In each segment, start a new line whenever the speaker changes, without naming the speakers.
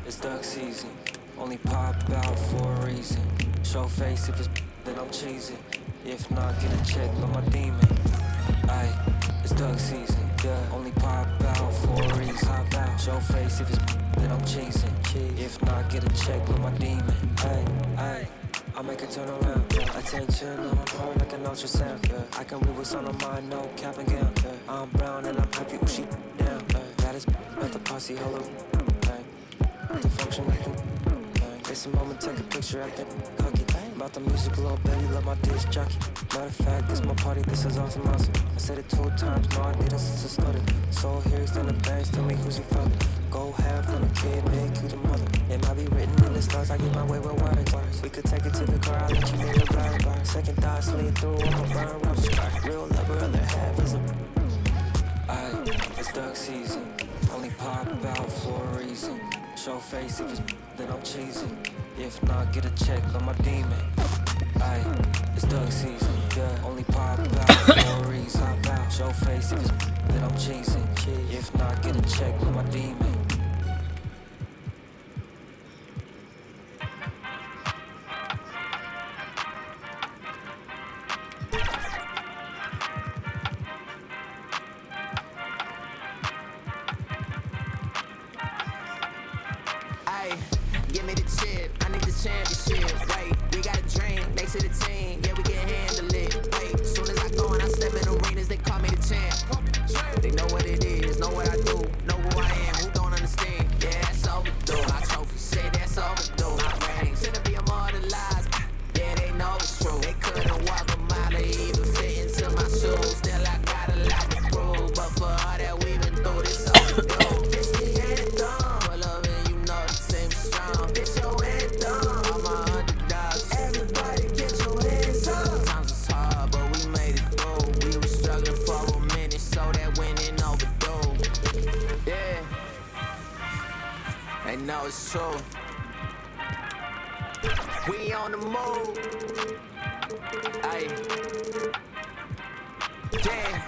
it's duck season. Only pop out for a reason. Show face if it's then I'm cheesing. If not, get a check by my demon. Aye, it's duck season. Yeah, only pop out for a reason. Pop out. Show face if it's then I'm cheesing. If not, get a check by my demon. Aye. I make it turn around. Attention on my heart like an ultrasound. I can read what's on my mind, no cap and gown. I'm brown and I'm happy when she down. That is not the posse, hello. The function like them. It's a moment, take a picture, acting cocky. About the music, little baby, love my disc jockey. Matter of fact, this my party, this is awesome. I said it 2 times, no, I didn't since it started. So here's in the bands, tell me who's your father. Go half on a kid, make you the mother. It might be written in the stars, I get my way with water. We could take it to the car, I'll let you know the ride. Second thought, slid through, I'm a burn rubber. Real lover, other half is a... Aye, it's duck season. Only pop out for a reason. Show face if it's then I'm cheesing. If not, get a check on my demon. Aye, it's duck season. Yeah, only pop out for a reason. Show face if it's then I'm cheesing. If not, get a check on my demon.
Give me the chip, I need the championship. Wait, we got a dream, next to the team, yeah, we can handle it. Wait, soon as I go and I step in arenas, they call me the champ. They know what it is, know what I do, know who I am, who don't understand. Yeah, that's overdue. My trophy say that's overdue. My ring, should be immortalized. Yeah, they know it's true. They couldn't walk a mile or even fit into my shoes. Still, I got a lot to prove, but for all that we've been through, this overdue. It's the anthem. Pull up and you know the team strong. It's your anthem. All my underdogs. Everybody get your hands up. Sometimes it's hard, but we made it through. We were struggling for a minute, so that winning overdue. Yeah, they know it's true. We on the move. Aye. Yeah.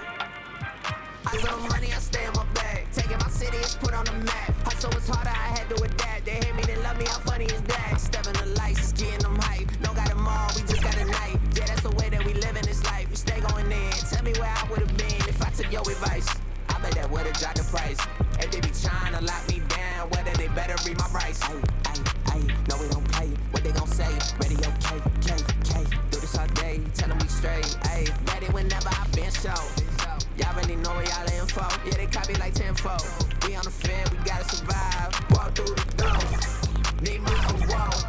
I saw money, I stay in my bag. Taking my city, it's put on the map. Hustle was harder, I had to adapt. They hate me, they love me, how funny is that? I step in the lights, getting them hype. No got them all, we just got a night. Yeah, that's the way that we live in this life. We stay going in. Tell me where I would've been if I took your advice. I bet that would've dropped the price. If they be trying to lock me down, whether they better read my rights. No, we don't play. What they gon' say? Radio K. Do this all day, tell them we straight. Ayy, ready whenever I been show. Y'all already know where y'all info. Yeah, they copy like tenfold. We on the field, we gotta survive. Walk through the door. Need my award.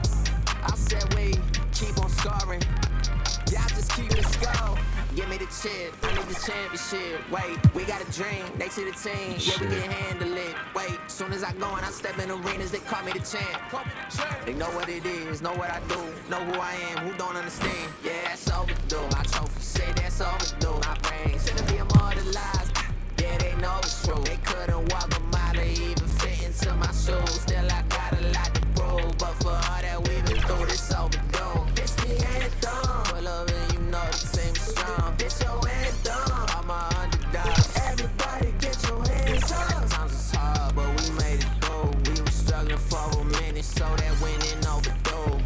I said we keep on scoring. Y'all just keep it score. Give me the chip, I need the championship. Wait, we got a dream, next to the team. Yeah, we can handle it. Wait, soon as I go and I step in arenas, they call me the champ. They know what it is, know what I do, know who I am, who don't understand. Yeah, that's overdue. My trophy say that's overdue. My brain said to be immortalized. Yeah, they know it's true. They couldn't walk a mile or even fit into my shoes. Still, I got a lot to prove, but for all that we've been through, this overdue. It's the anthem. Pull up and you know the team strong. It's your anthem. All my underdogs. Everybody get your hands up. Sometimes it's hard, but we made it through. We were struggling for a minute, so that winning overdue.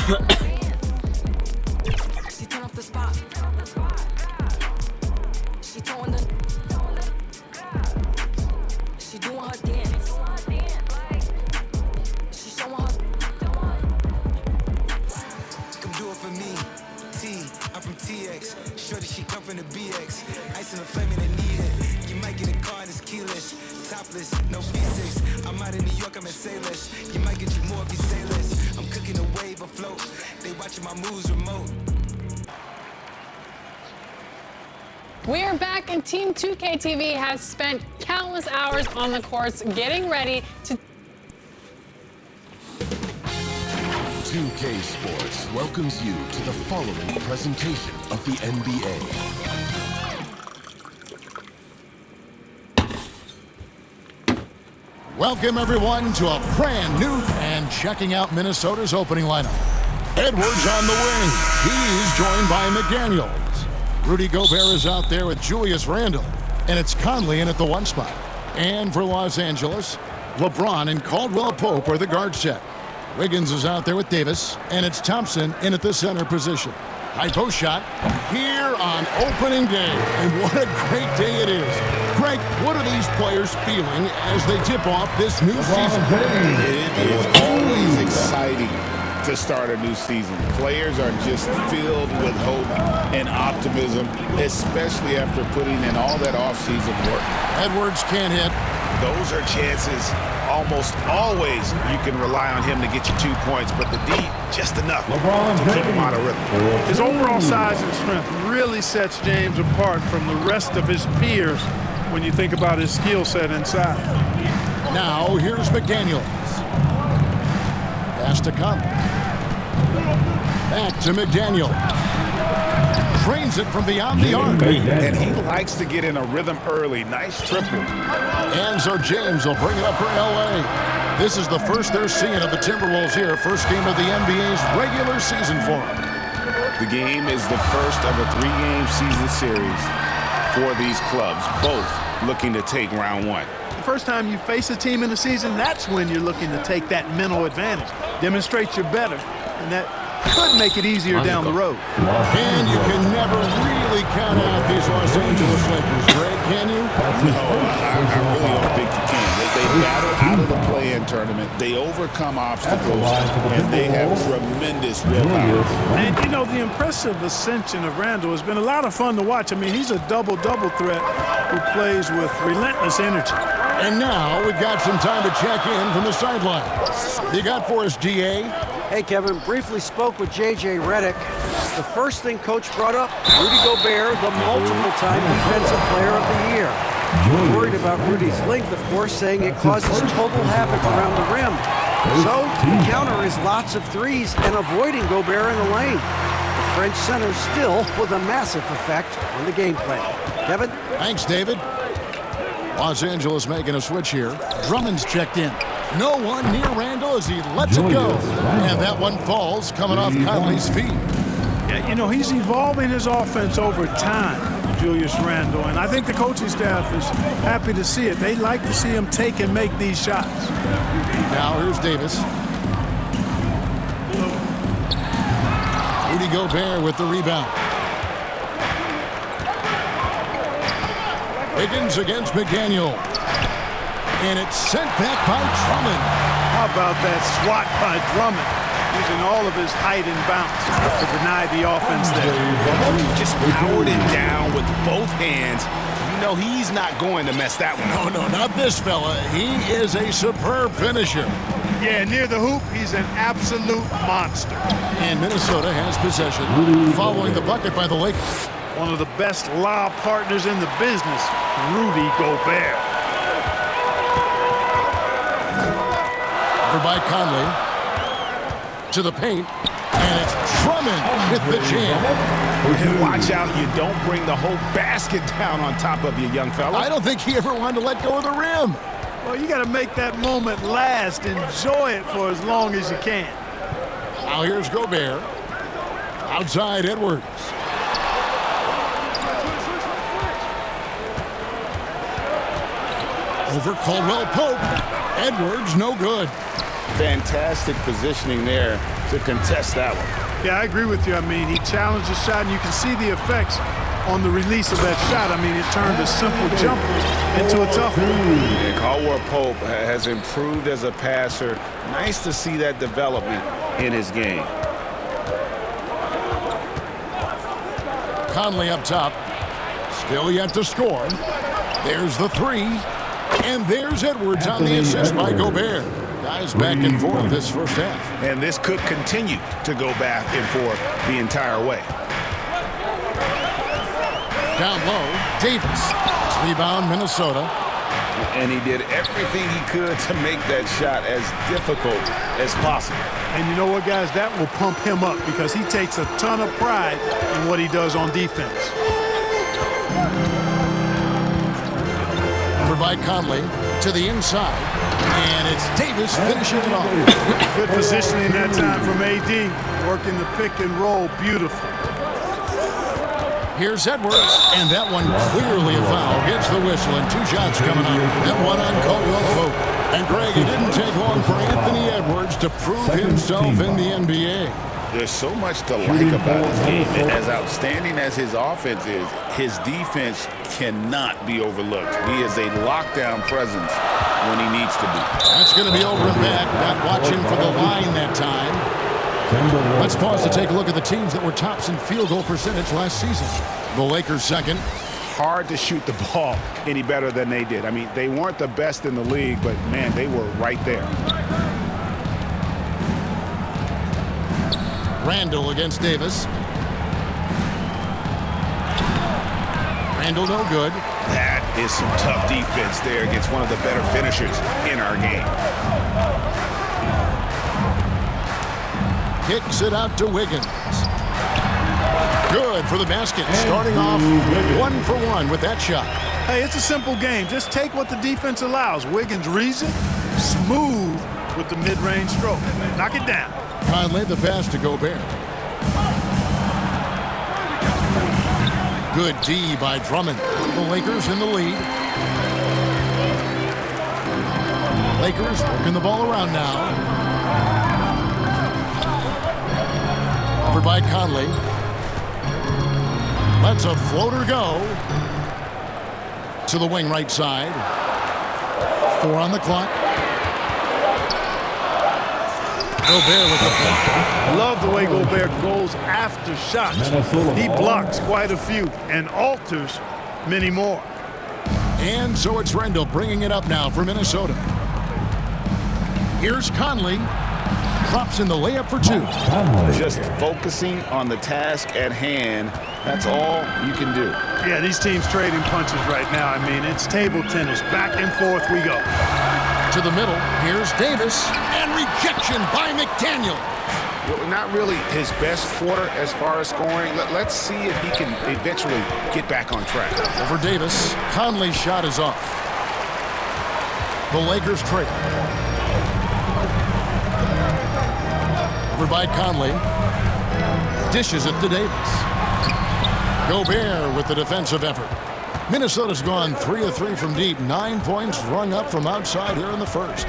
She turn off the spot. She throwing the. She doing her dance. She showing her.
Come do it for me. T, I'm from TX. Shorty, she come from the BX. Ice in the flame and I need it. You might get a car and it's keyless. Topless, no V6. I'm out in New York, I'm in Sailors. You might get you more if you say less. I'm cooking a wave afloat. They watching my moves remote.
We are back, and Team 2K has spent countless hours on the courts getting ready to
2K Sports welcomes you to the following presentation of the NBA.
Welcome, everyone, to a brand new and checking out Minnesota's opening lineup. Edwards on the wing. He's joined by McDaniels. Rudy Gobert is out there with Julius Randle. And it's Conley in at the 1 spot. And for Los Angeles, LeBron and Caldwell Pope are the guard set. Wiggins is out there with Davis. And it's Thompson in at the center position. High post shot here on opening day. And what a great day it is. Greg, what are these players feeling as they tip off this new season?
It is always exciting to start a new season. Players are just filled with hope and optimism, especially after putting in all that offseason work.
Edwards can't hit.
Those are chances almost always you can rely on him to get you 2 points, but the D, just enough to keep him out of rhythm.
His overall size and strength really sets James apart from the rest of his peers when you think about his skill set inside.
Now, here's McDaniels. Pass to Conley. Back to McDaniel. Trains it from beyond the arc.
And he likes to get in a rhythm early. Nice triple.
And so James will bring it up for L.A. This is the first they're seeing of the Timberwolves here. First game of the NBA's regular season for them.
The game is the first of a 3-game season series for these clubs, both looking to take round 1.
The first time you face a team in the season, that's when you're looking to take that mental advantage. Demonstrate you're better, and that could make it easier down the road.
And you can never really count out these Los Angeles Lakers, Greg, can you?
No, I really don't think you can. They battle out of the play-in tournament. They overcome obstacles, and they have tremendous willpower.
And, you know, the impressive ascension of Randle has been a lot of fun to watch. I mean, he's a double-double threat who plays with relentless energy.
And now we've got some time to check in from the sideline. You got for us, G.A.?
Hey, Kevin, briefly spoke with J.J. Redick. The first thing Coach brought up, Rudy Gobert, the multiple-time Defensive Player of the Year. Worried about Rudy's length, of course, saying it causes total havoc around the rim. So, the counter is lots of threes and avoiding Gobert in the lane. The French center still with a massive effect on the game plan. Kevin?
Thanks, David. Los Angeles making a switch here. Drummond's checked in. No one near Randle as he lets it go. And that one falls coming off Conley's feet.
Yeah, you know, he's evolving his offense over time, Julius Randle, and I think the coaching staff is happy to see it. They like to see him take and make these shots.
Now here's Davis. Rudy Gobert with the rebound. Wiggins against McDaniel. And it's sent back by Drummond.
How about that swat by Drummond, using all of his height and bounce to deny the offense there.
Just powered it down with both hands. You know he's not going to mess that one up.
No, not this fella. He is a superb finisher.
Yeah, near the hoop, he's an absolute monster.
And Minnesota has possession following the bucket by the Lakers.
One of the best lob partners in the business, Rudy Gobert.
Over by Conley. To the paint. And it's Drummond with the jam.
And watch out, you don't bring the whole basket down on top of you, young fella.
I don't think he ever wanted to let go of the rim.
Well, you got to make that moment last. Enjoy it for as long as you can.
Now here's Gobert. Outside Edwards. Over Caldwell Pope. Edwards no good.
Fantastic positioning there to contest that one.
Yeah, I agree with you. I mean, he challenged the shot, and you can see the effects on the release of that shot. I mean, it turned a simple jumper into a tough one.
And Caldwell Pope has improved as a passer. Nice to see that development in his game.
Conley up top. Still yet to score. There's the three. And there's Edwards on the assist by Gobert. Guys back and forth this first half.
And this could continue to go back and forth the entire way.
Down low, Davis. Rebound, Minnesota.
And he did everything he could to make that shot as difficult as possible.
And you know what, guys? That will pump him up because he takes a ton of pride in what he does on defense.
Over by Conley to the inside. And it's Davis finishing it off.
Good positioning that time from AD. Working the pick and roll beautiful.
Here's Edwards, and that one clearly a foul. Gets the whistle, and two shots coming up. That one on Caldwell Pope. And Greg, it didn't take long for Anthony Edwards to prove himself in the NBA.
There's so much to like about his game. And as outstanding as his offense is, his defense cannot be overlooked. He is a lockdown presence when he needs to be.
That's going to be over and back. Not watching for the line that time. Let's pause to take a look at the teams that were tops in field goal percentage last season. The Lakers second.
Hard to shoot the ball any better than they did. I mean, they weren't the best in the league, but, man, they were right there.
Randall against Davis. Randall no good.
That is some tough defense there against one of the better finishers in our game.
Kicks it out to Wiggins. Good for the basket. Starting off 1 for 1 with that shot.
Hey, it's a simple game. Just take what the defense allows. Wiggins reads it, smooth with the mid-range stroke. Knock it down.
Conley the pass to Gobert. Good D by Drummond. The Lakers in the lead. Lakers working the ball around now. Over by Conley. Lets a floater go. To the wing right side. 4 on the clock. Gobert with the block.
Love the way Gobert goes after shots. He blocks quite a few and alters many more.
And so it's Randall bringing it up now for Minnesota. Here's Conley. Drops in the layup for 2.
Just focusing on the task at hand. That's all you can do.
Yeah, these teams trading punches right now. I mean, it's table tennis. Back and forth we go.
To the middle. Here's Davis. And rejection by McDaniel.
Well, not really his best quarter as far as scoring. Let's see if he can eventually get back on track.
Over Davis. Conley's shot is off. The Lakers trail. Over by Conley. Dishes it to Davis. Gobert with the defensive effort. Minnesota's gone 3 of 3 from deep. 9 points rung up from outside here in the first.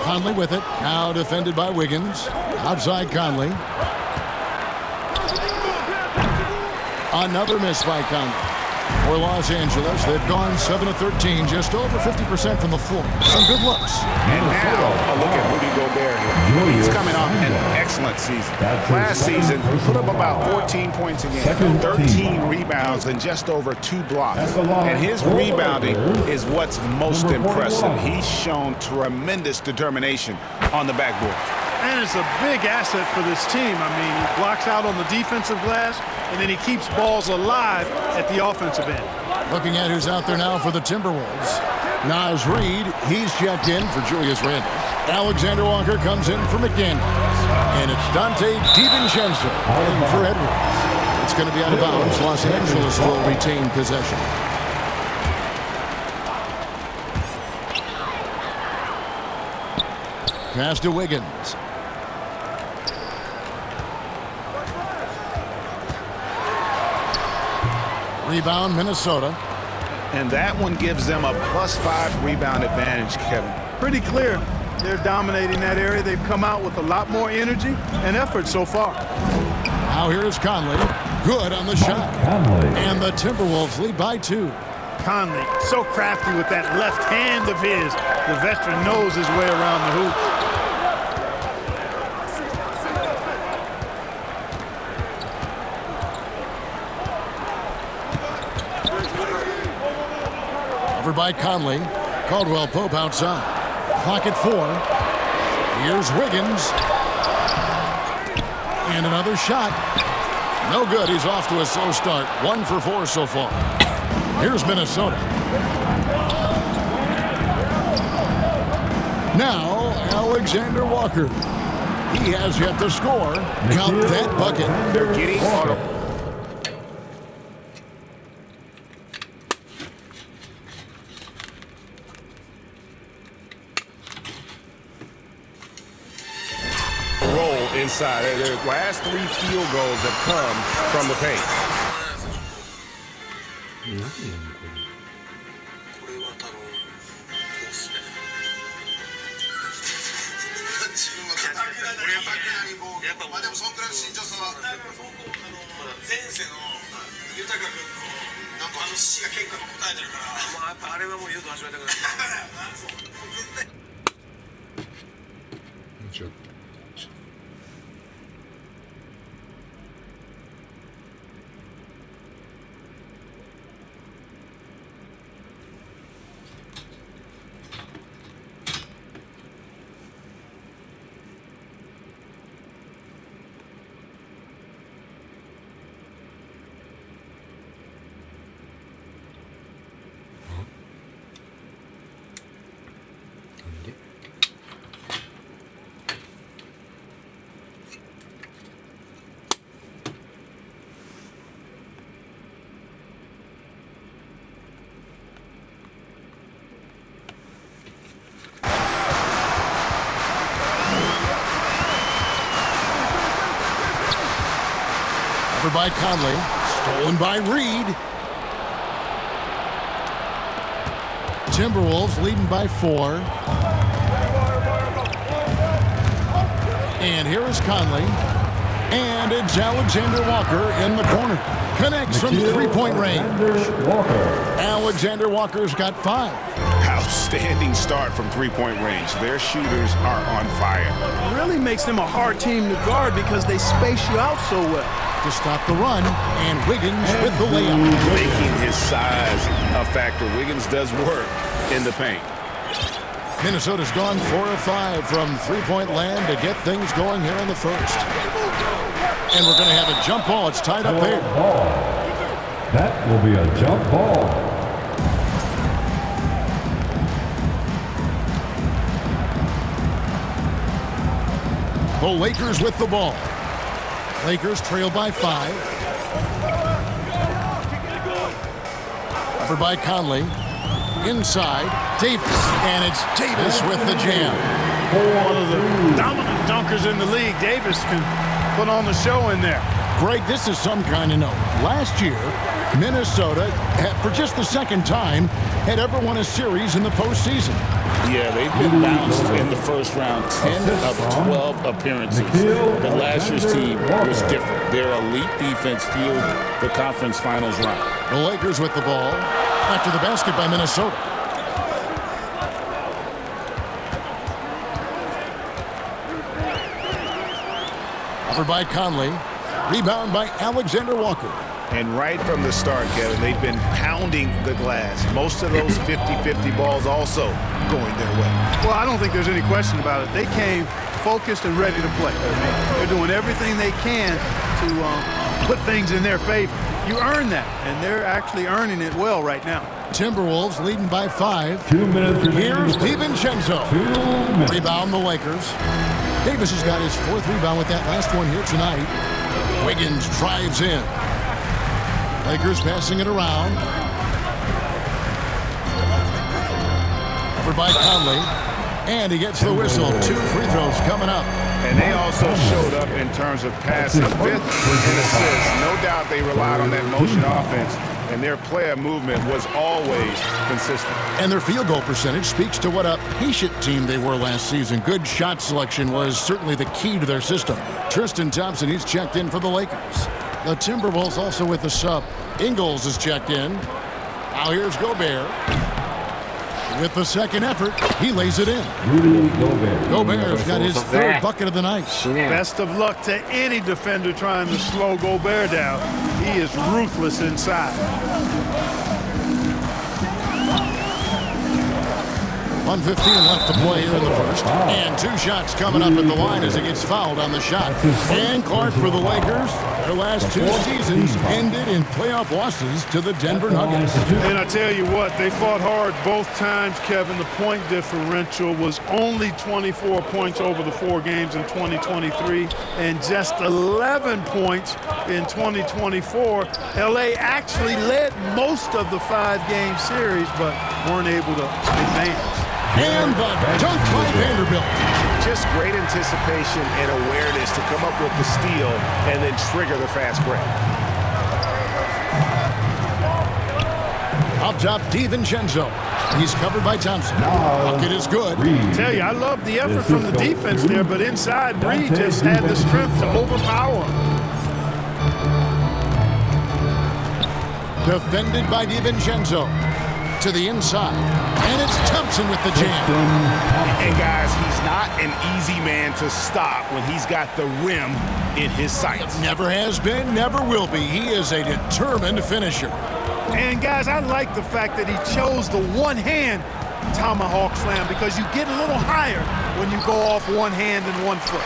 Conley with it. Now defended by Wiggins. Outside Conley. Another miss by Conley. For Los Angeles, they've gone 7 of 13, just over 50% from the floor. Some good looks.
And now, a look at Rudy Gobert here. He's coming off an excellent season. Last season, put up about 14 points a game, 13 rebounds, and just over 2 blocks. And his rebounding is what's most impressive. He's shown tremendous determination on the backboard.
And it's a big asset for this team. I mean, he blocks out on the defensive glass, and then he keeps balls alive at the offensive end.
Looking at who's out there now for the Timberwolves. Naz Reid, he's checked in for Julius Randle. Alexander Walker comes in for McDaniels. And it's Dante DiVincenzo in for Edwards. It's going to be out of bounds. Los Angeles will retain possession. Pass to Wiggins. Rebound, Minnesota.
And that one gives them a +5 rebound advantage, Kevin.
Pretty clear. They're dominating that area. They've come out with a lot more energy and effort so far.
Now here's Conley. Good on the shot. And the Timberwolves lead by 2.
Conley, so crafty with that left hand of his. The veteran knows his way around the hoop.
Over by Conley. Caldwell Pope outside. Clock at 4. Here's Wiggins. And another shot. No good. He's off to a slow start. 1 for 4 so far. Here's Minnesota. Now, Alexander Walker. He has yet to score. Count that bucket.
They're getting auto. Roll inside. Their last 3 field goals have come from the paint.
By Conley, stolen by Reed. Timberwolves leading by 4. And here is Conley. And it's Alexander Walker in the corner. Connects from 3-point range. Alexander Walker's got 5.
Outstanding start from 3-point range. Their shooters are on fire.
It really makes them a hard team to guard because they space you out so well.
To stop the run, and Wiggins with the layup.
Making his size a factor. Wiggins does work in the paint.
Minnesota's gone 4 of 5 from 3-point land to get things going here in the first. And we're going to have a jump ball. It's tied up there.
That will be a jump ball.
The Lakers with the ball. Lakers trail by 5. Over by Conley. Inside. Davis. And it's Davis with the jam.
One of the dominant dunkers in the league. Davis can put on the show in there.
Greg, this is some kind of note. Last year, Minnesota, for just the second time, had ever won a series in the postseason.
Yeah, they've been bounced in the first round 10 of 12 appearances. But last year's team was different. Their elite defense fueled the conference finals run.
The Lakers with the ball after the basket by Minnesota. Over by Conley. Rebound by Alexander Walker.
And right from the start, Kevin, they've been pounding the glass. Most of those 50-50 balls also going their way.
Well, I don't think there's any question about it. They came focused and ready to play. They're doing everything they can to put things in their favor. You earn that, and they're actually earning it well right now.
Timberwolves leading by 5.
2 minutes.
Here's DiVincenzo.
2 minutes.
Rebound the Lakers. Davis has got his 4th rebound with that last one here tonight. Wiggins drives in. Lakers passing it around. Over by Conley. And he gets the whistle. 2 free throws coming up.
And they also showed up in terms of passing, 5th in assists. No doubt they relied on that motion offense and their player movement was always consistent.
And their field goal percentage speaks to what a patient team they were last season. Good shot selection was certainly the key to their system. Tristan Thompson, he's checked in for the Lakers. The Timberwolves also with the sub. Ingles is checked in. Now here's Gobert. With the second effort, he lays it in.
Rudy Gobert.
Gobert's got his third bucket of the night.
Best of luck to any defender trying to slow Gobert down. He is ruthless inside.
1:15 left to play here in the first. And 2 shots coming up at the line as he gets fouled on the shot. And Clark for the Lakers. Their last 2 seasons ended in playoff losses to the Denver Nuggets.
And I tell you what, they fought hard both times, Kevin. The point differential was only 24 points over the 4 games in 2023 and just 11 points in 2024. LA actually led most of the 5-game series, but weren't able to advance.
And the dunk by Vanderbilt.
Just great anticipation and awareness to come up with the steal and then trigger the fast break.
Up top, DiVincenzo. He's covered by Thompson. Bucket is good.
Tell you, I love the effort from the defense there, but inside, Reed just had the strength to overpower him.
Defended by DiVincenzo. To the inside. And it's Thompson with the jam.
And guys, he's not an easy man to stop when he's got the rim in his sights.
Never has been, never will be. He is a determined finisher.
And guys, I like the fact that he chose the one-hand tomahawk slam because you get a little higher when you go off one hand and one foot.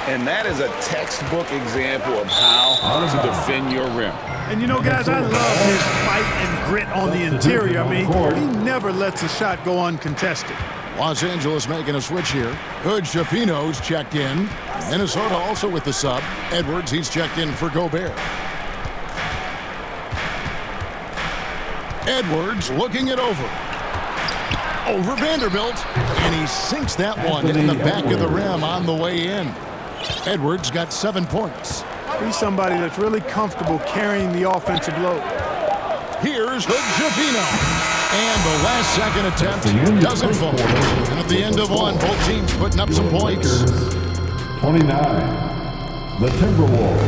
And that is a textbook example of how to defend your rim.
And you know, guys, I love his fight and grit on the interior. I mean, he never lets a shot go uncontested.
Los Angeles making a switch here. Hood Schifino's checked in. Minnesota also with the sub. Edwards, he's checked in for Gobert. Edwards looking it over. Over Vanderbilt. And he sinks that one in the back of the rim on the way in. Edwards got 7 points.
He's somebody that's really comfortable carrying the offensive load.
Here's Hood Schifino. And the last second attempt doesn't fall. And at the end of one, both teams putting up some points.
29. The Timberwolves.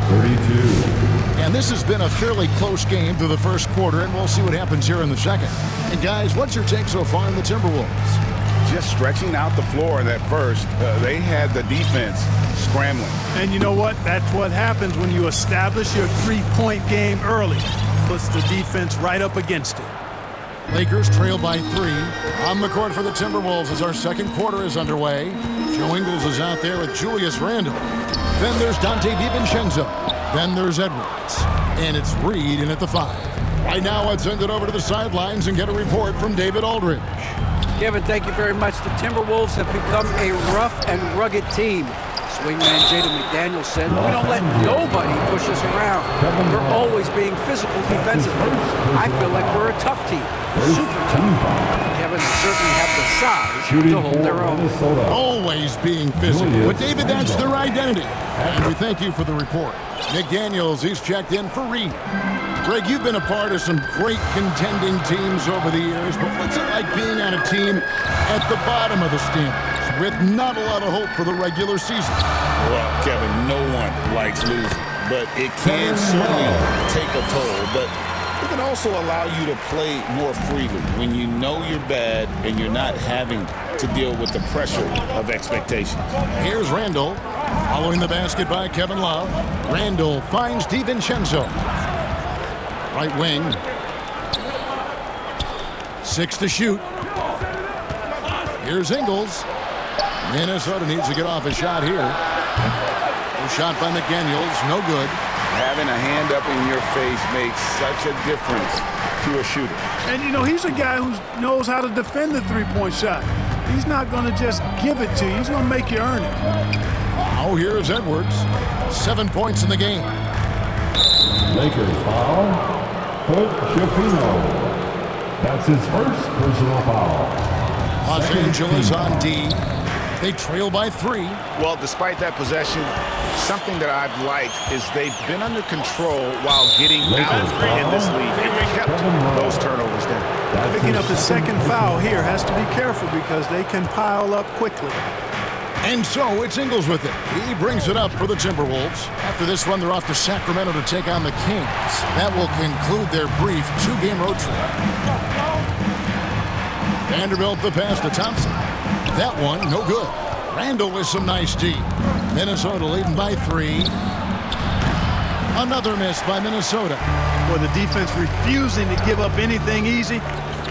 32.
And this has been a fairly close game through the first quarter, and we'll see what happens here in the second. And guys, what's your take so far on the Timberwolves?
Just stretching out the floor in that first, they had the defense scrambling.
And you know what? That's what happens when you establish your three-point game early. Puts the defense right up against it.
Lakers trail by 3. On the court for the Timberwolves as our second quarter is underway. Joe Ingles is out there with Julius Randle. Then there's Dante DiVincenzo. Then there's Edwards. And it's Reed in at the 5. Right now, let's send it over to the sidelines and get a report from David Aldridge.
Kevin, thank you very much. The Timberwolves have become a rough and rugged team. Swingman Jaden McDaniels said, "We don't let nobody push us around. We're always being physical defensively. I feel like we're a tough team, super tough. Kevin certainly have the size to hold their own."
Always being physical. But David, that's their identity. And we thank you for the report. McDaniels, he's checked in for Reed. Greg, you've been a part of some great contending teams over the years, but what's it like being on a team at the bottom of the standings with not a lot of hope for the regular season?
Well, Kevin, no one likes losing, but it can certainly take a toll. But it can also allow you to play more freely when you know you're bad and you're not having to deal with the pressure of expectations.
Here's Randle, following the basket by Kevin Love. Randle finds DiVincenzo. Right wing. 6 to shoot. Here's Ingles. Minnesota needs to get off a shot here. A shot by McDaniels, no good.
Having a hand up in your face makes such a difference to a shooter.
And, you know, he's a guy who knows how to defend the three-point shot. He's not going to just give it to you. He's going to make you earn it.
Now here's Edwards. 7 points in the game.
Lakers foul. Hood Schifino. That's his first personal foul.
Los Angeles on D. They trail by 3.
Well, despite that possession, something that I've liked is they've been under control while getting out in this league. They've kept those turnovers down.
Picking up his second foul here, has to be careful because they can pile up quickly.
And so it's Ingles with it. He brings it up for the Timberwolves. After this run, they're off to Sacramento to take on the Kings. That will conclude their brief 2-game road trip. Vanderbilt the pass to Thompson. That one, no good. Randall with some nice D. Minnesota leading by 3. Another miss by Minnesota.
Well, the defense refusing to give up anything easy.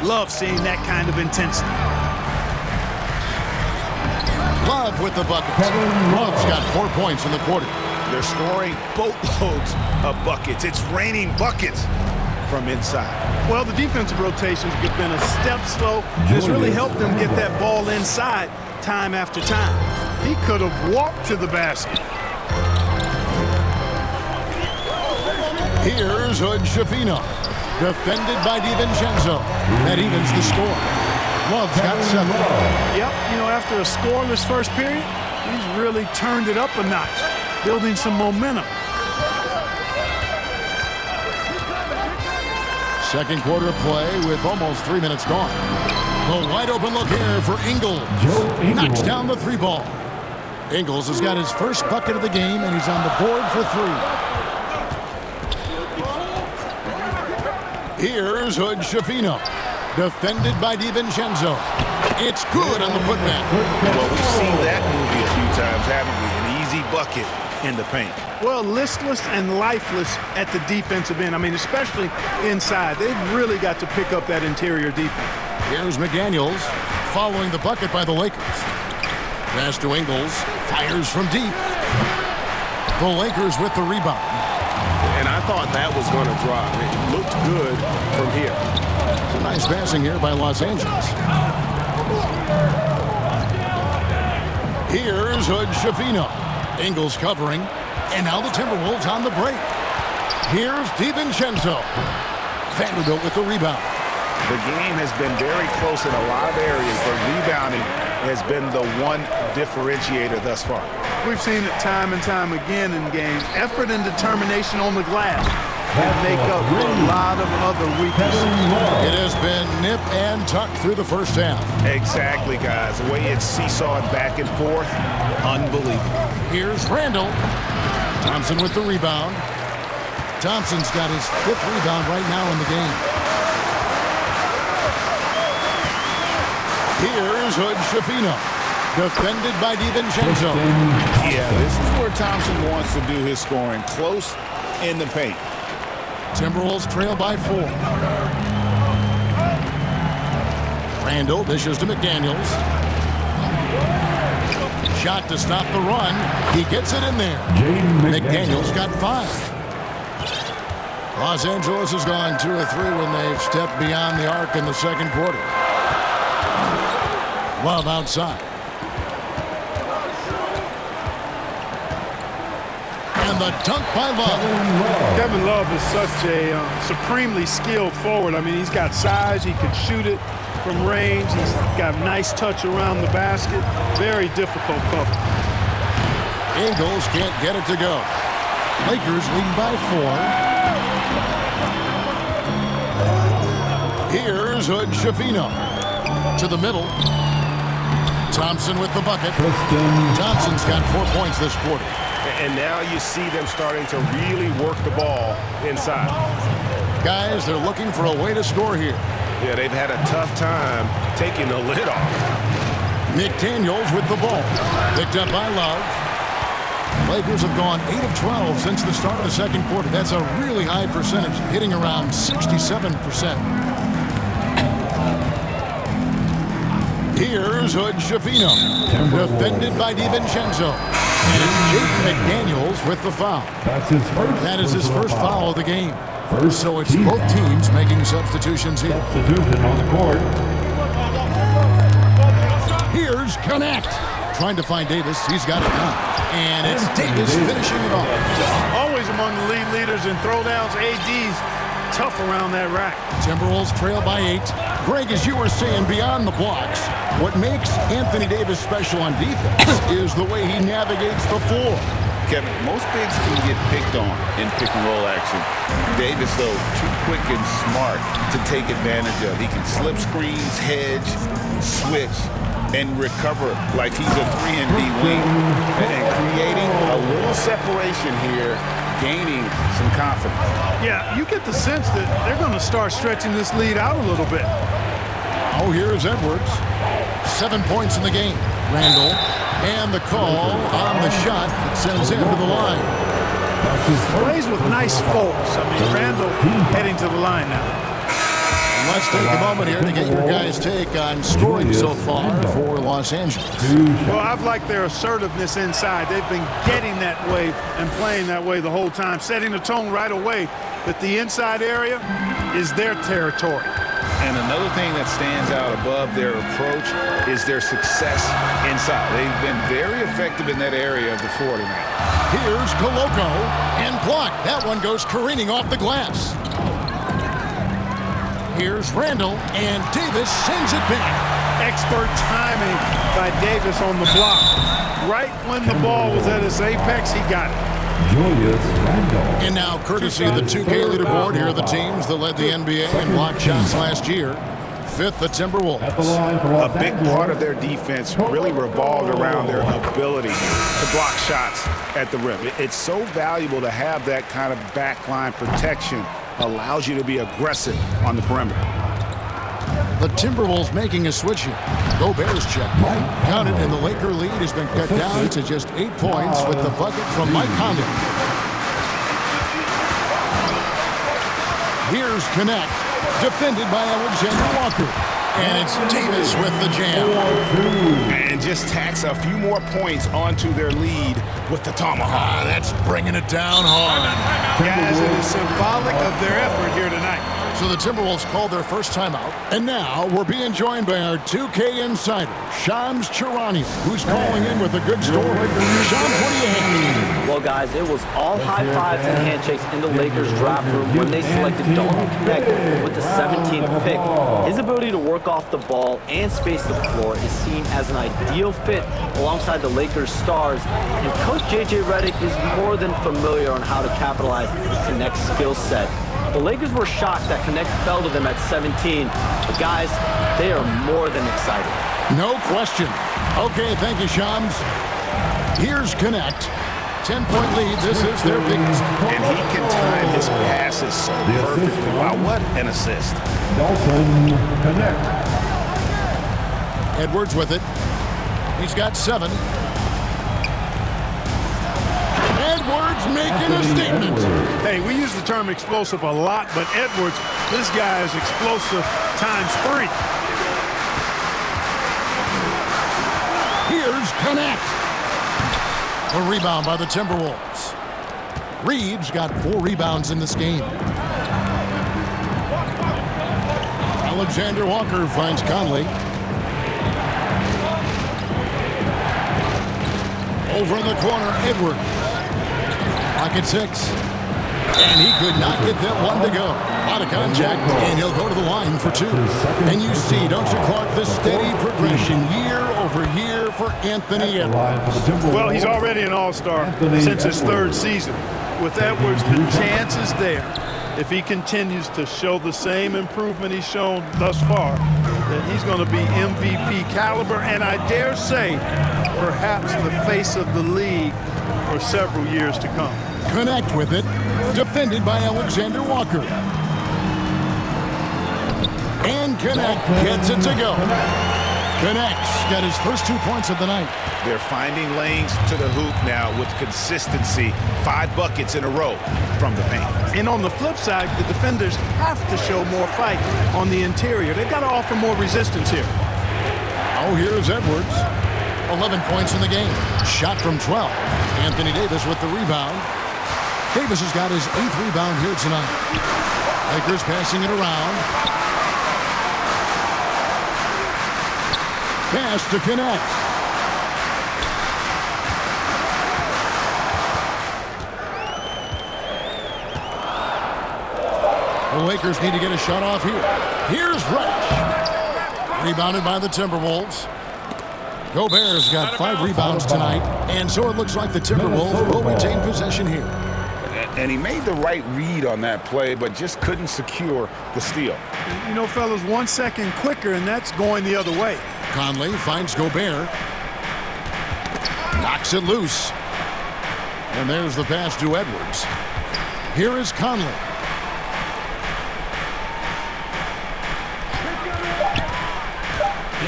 Love seeing that kind of intensity.
Love with the bucket. Love's got 4 points in the quarter.
They're scoring boatloads of buckets. It's raining buckets from inside.
Well, the defensive rotations have been a step slow. And it's really helped them get that ball inside time after time. He could have walked to the basket.
Here's Hood Schifino. Defended by DiVincenzo. That evens the score. Love's got 7.
Yep, you know, after a scoreless first period, he's really turned it up a notch, building some momentum.
Second quarter play with almost 3 minutes gone. The wide open look here for Ingles. Knocks down the 3 ball. Ingles has got his first bucket of the game, and he's on the board for 3. Here's Hood Schifino. Defended by DiVincenzo. It's good on the putback.
Well, we've seen that movie a few times, haven't we? An easy bucket in the paint.
Well, listless and lifeless at the defensive end. I mean, especially inside. They've really got to pick up that interior defense.
Here's McDaniels following the bucket by the Lakers. Pass to Ingles. Fires from deep. The Lakers with the rebound.
And I thought that was going to drop. It looked good from here.
Some nice passing here by Los Angeles. Here's Hood Schifino. Ingles covering. And now the Timberwolves on the break. Here's DiVincenzo. Vanderbilt with the rebound.
The game has been very close in a lot of areas, but rebounding has been the one differentiator thus far.
We've seen it time and time again in games. Effort and determination on the glass that make up for a lot of other weaknesses.
It has been nip and tuck through the first half.
Exactly, guys. The way it's seesawed back and forth, unbelievable.
Here's Randall. Thompson with the rebound. Thompson's got his 5th rebound right now in the game. Here's Hood Schifino. Defended by DiVincenzo.
Yeah, this is where Thompson wants to do his scoring. Close in the paint.
Timberwolves trail by 4. Randall dishes to McDaniels. Shot to stop the run. He gets it in there. McDaniels got 5. Los Angeles has gone 2 or 3 when they've stepped beyond the arc in the second quarter. Love outside. And the dunk by Love.
Kevin Love is such a supremely skilled forward. I mean, he's got size. He can shoot it from range. He's got a nice touch around the basket. Very difficult cover.
Ingles can't get it to go. Lakers leading by 4. Here's Hood Schifino. To the middle. Thompson with the bucket. Thompson's got 4 points this quarter.
And now you see them starting to really work the ball inside.
Guys, they're looking for a way to score here.
Yeah, they've had a tough time taking the lid off.
McDaniels with the ball. Picked up by Love. Lakers have gone 8 of 12 since the start of the second quarter. That's a really high percentage, hitting around 67%. Here's Hood Schifino. Defended by DiVincenzo. And it's Jake McDaniels with the foul. That is his first foul of the game. So it's both teams making substitutions here.
Substitution on the court.
Here's Connect. Trying to find Davis. He's got it now. And it's Davis finishing it off.
Always among the league leaders in throwdowns. AD's tough around that rack.
Timberwolves trail by 8. Greg, as you were saying, beyond the blocks, what makes Anthony Davis special on defense is the way he navigates the floor.
Kevin, most bigs can get picked on in pick-and-roll action. Davis, though, too quick and smart to take advantage of. He can slip screens, hedge, switch, and recover like he's a 3-and-D wing. And creating a little separation here, gaining some confidence.
Yeah, you get the sense that they're going to start stretching this lead out a little bit.
Oh, here's Edwards. 7 points in the game. Randall. And the call on the shot that sends him to the line.
Plays with nice force. I mean, Randall heading to the line now.
Let's take a moment here to get your guys' take on scoring so far for Los Angeles.
Well, I've liked their assertiveness inside. They've been getting that way and playing that way the whole time, setting the tone right away that the inside area is their territory.
And another thing that stands out above their approach is their success inside. They've been very effective in that area of the floor tonight.
Here's Koloko and blocked. That one goes careening off the glass. Here's Randall, and Davis sends it back.
Expert timing by Davis on the block. Right when the ball was at its apex, he got it.
And now, courtesy of the 2K leaderboard, here are the teams that led the NBA in blocked shots last year. 5th, the Timberwolves.
A big part of their defense really revolved around their ability to block shots at the rim. It's so valuable to have that kind of backline protection. Allows you to be aggressive on the perimeter.
The Timberwolves making a switch here. Gobert's check. Counted, and the Laker lead has been cut down to just 8 points with the bucket from Mike Condon. Here's Connect, defended by Alexander Walker. And it's Davis with the jam.
And just tacks a few more points onto their lead with the tomahawk.
That's bringing it down hard.
Guys, it is symbolic of their effort here tonight.
So the Timberwolves called their first timeout. And now we're being joined by our 2K insider, Shams Charania, who's calling in with a good story. Shams, what do you have?
Well, guys, it was all high fives and handshakes in the Lakers draft room when they selected Dalton Connect with the 17th pick. His ability to work off the ball and space the floor is seen as an ideal fit alongside the Lakers stars. And Coach J.J. Redick is more than familiar on how to capitalize Connect's skill set. The Lakers were shocked that Connect fell to them at 17. But guys, they are more than excited.
No question. Okay, thank you, Shams. Here's Connect. 10-point lead. This is their biggest.
And he can time his passes so perfectly. Wow, what an assist.
Dalton Connect.
Edwards with it. He's got 7. Edwards making a statement.
Hey, we use the term explosive a lot, but Edwards, this guy is explosive times 3.
Here's Connect. A rebound by the Timberwolves. Reeves got 4 rebounds in this game. Alexander Walker finds Conley. Over in the corner, Edwards. Pocket 6. And he could not get that one to go. Out of contact, and he'll go to the line for 2. And you see, don't you, Clark, the steady progression year over year for Anthony Edwards.
Well, he's already an all-star since his 3rd season. With Edwards, the chance is there, if he continues to show the same improvement he's shown thus far, that he's going to be MVP caliber, and I dare say, perhaps the face of the league for several years to come.
Connect with it, defended by Alexander Walker. And Connect gets it to go. Connect's got his first 2 points of the night.
They're finding lanes to the hoop now with consistency. 5 buckets in a row from the paint.
And on the flip side, the defenders have to show more fight on the interior. They've got to offer more resistance here.
Oh, here's Edwards. 11 points in the game. Shot from 12. Anthony Davis with the rebound. Davis has got his 8th rebound here tonight. Lakers passing it around. Pass to Connect. The Lakers need to get a shot off here. Here's Reddish. Rebounded by the Timberwolves. Gobert's got 5 rebounds tonight, and so it looks like the Timberwolves will retain possession here.
And he made the right read on that play, but just couldn't secure the steal.
You know, fellas, 1 second quicker, and that's going the other way.
Conley finds Gobert. Knocks it loose. And there's the pass to Edwards. Here is Conley.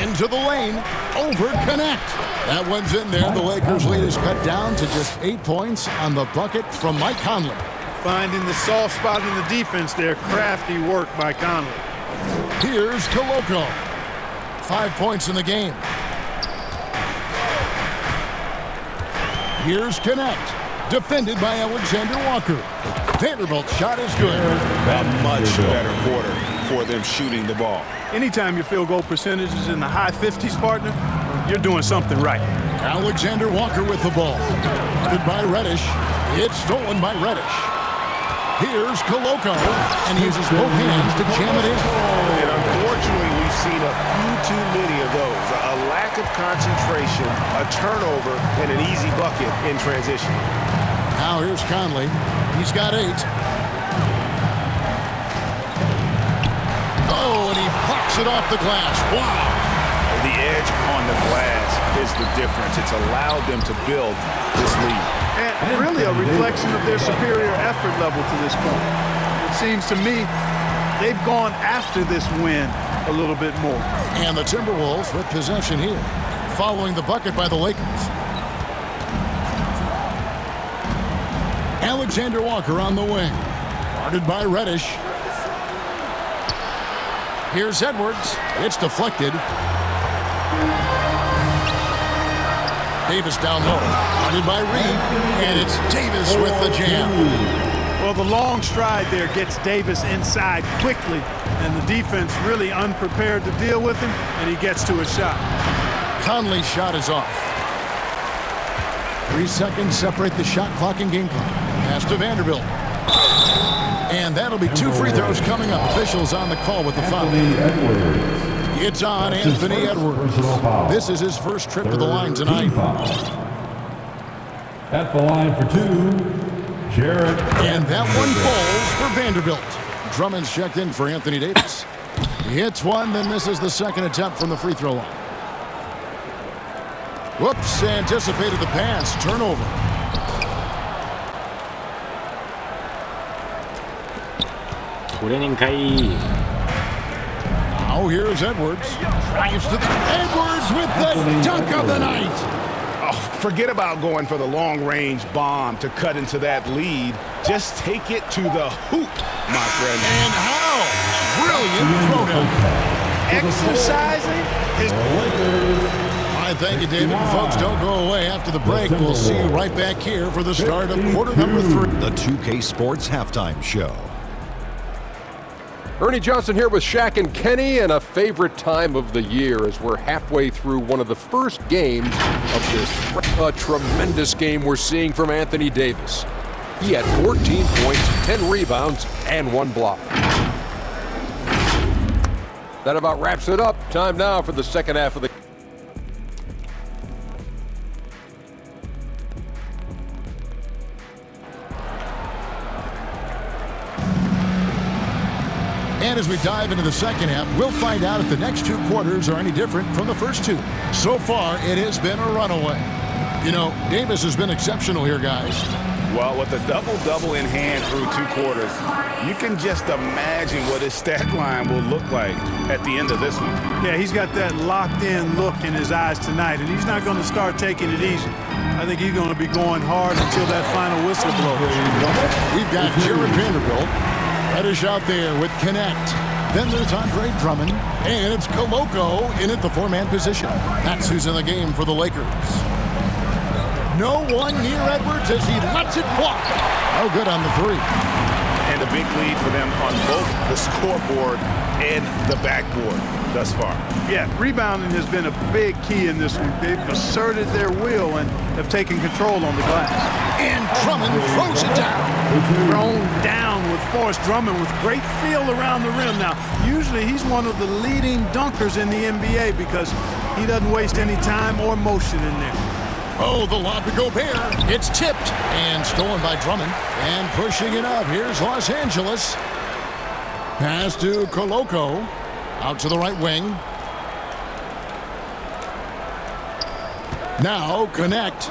Into the lane. Over Connect. That one's in there. The Lakers' lead is cut down to just 8 points on the bucket from Mike Conley.
Finding the soft spot in the defense there. Crafty work by Conley.
Here's Koloko. 5 points in the game. Here's Connect. Defended by Alexander Walker. Vanderbilt's shot is good.
A much better quarter for them shooting the ball.
Anytime your field goal percentage is in the high 50s, partner, you're doing something right.
Alexander Walker with the ball. Guarded by Reddish. It's stolen by Reddish. Here's Koloko, and he uses both hands to jam it in.
And unfortunately, we've seen a few too many of those. A lack of concentration, a turnover, and an easy bucket in transition.
Now here's Conley. He's got 8. Oh, and he pops it off the glass. Wow.
The edge on the glass is the difference. It's allowed them to build this lead.
And really a reflection of their superior effort level to this point. It seems to me they've gone after this win a little bit more.
And the Timberwolves with possession here, following the bucket by the Lakers. Alexander Walker on the wing, guarded by Reddish. Here's Edwards. It's deflected. Davis down low, guarded by Reed, and it's Davis with the jam.
Well, the long stride there gets Davis inside quickly, and the defense really unprepared to deal with him, and he gets to a shot.
Conley's shot is off. 3 seconds separate the shot clock and game clock. Pass to Vanderbilt. And that'll be 2 free throws coming up. Officials on the call with the foul. It's on Anthony Edwards. This is his first trip to the line tonight.
At the line for 2, Jarrett.
And that one falls for Vanderbilt. Drummond's checked in for Anthony Davis. He hits one, then misses the second attempt from the free throw line. Whoops, anticipated the pass. Turnover. Now here's Edwards. Drives to the Edwards with the dunk of the night.
Oh, forget about going for the long-range bomb to cut into that lead. Just take it to the hoop, my friend.
And how? Brilliant throwdown.
Exercising his...
I thank you, David. Folks, don't go away after the break. We'll see you right back here for the start of quarter number 3.
The 2K Sports Halftime Show.
Ernie Johnson here with Shaq and Kenny, and a favorite time of the year as we're halfway through one of the first games of this a tremendous game we're seeing from Anthony Davis. He had 14 points, 10 rebounds, and 1 block. That about wraps it up. Time now for the second half of the
And as we dive into the second half, we'll find out if the next 2 quarters are any different from the first 2. So far, it has been a runaway. You know, Davis has been exceptional here, guys.
Well, with a double-double in hand through 2 quarters, you can just imagine what his stat line will look like at the end of this one.
Yeah, he's got that locked-in look in his eyes tonight, and he's not going to start taking it easy. I think he's going to be going hard until that final whistle blows.
We've got Jared Vanderbilt. Reddish out there with Connect. Then there's Andre Drummond, and it's Koloko in at the 4-man position. That's who's in the game for the Lakers. No one near Edwards as he lets it fly. No good on the 3.
And a big lead for them on both the scoreboard and the backboard thus far.
Yeah, rebounding has been a big key in this one. They've asserted their will and have taken control on the glass.
And Drummond throws it down.
Thrown down with force. Drummond with great feel around the rim. Now, usually he's one of the leading dunkers in the NBA because he doesn't waste any time or motion in there.
Oh, the lob to Gobert. It's tipped and stolen by Drummond. And pushing it up, here's Los Angeles. Pass to Koloko. Out to the right wing. Now connect.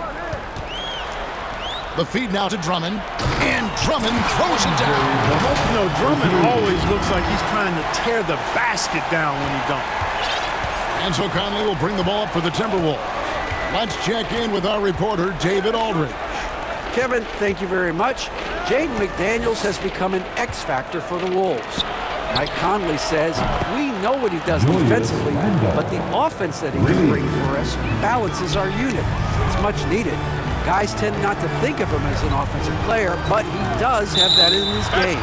The feed now to Drummond. And Drummond throws it down.
You know, Drummond always looks like he's trying to tear the basket down when he dunks.
And so Conley will bring the ball up for the Timberwolves. Let's check in with our reporter, David Aldridge.
Kevin, thank you very much. Jaden McDaniels has become an X factor for the Wolves. Mike Conley says, we know what he does defensively, but the offense that he can bring for us balances our unit. It's much needed. Guys tend not to think of him as an offensive player, but he does have that in his game.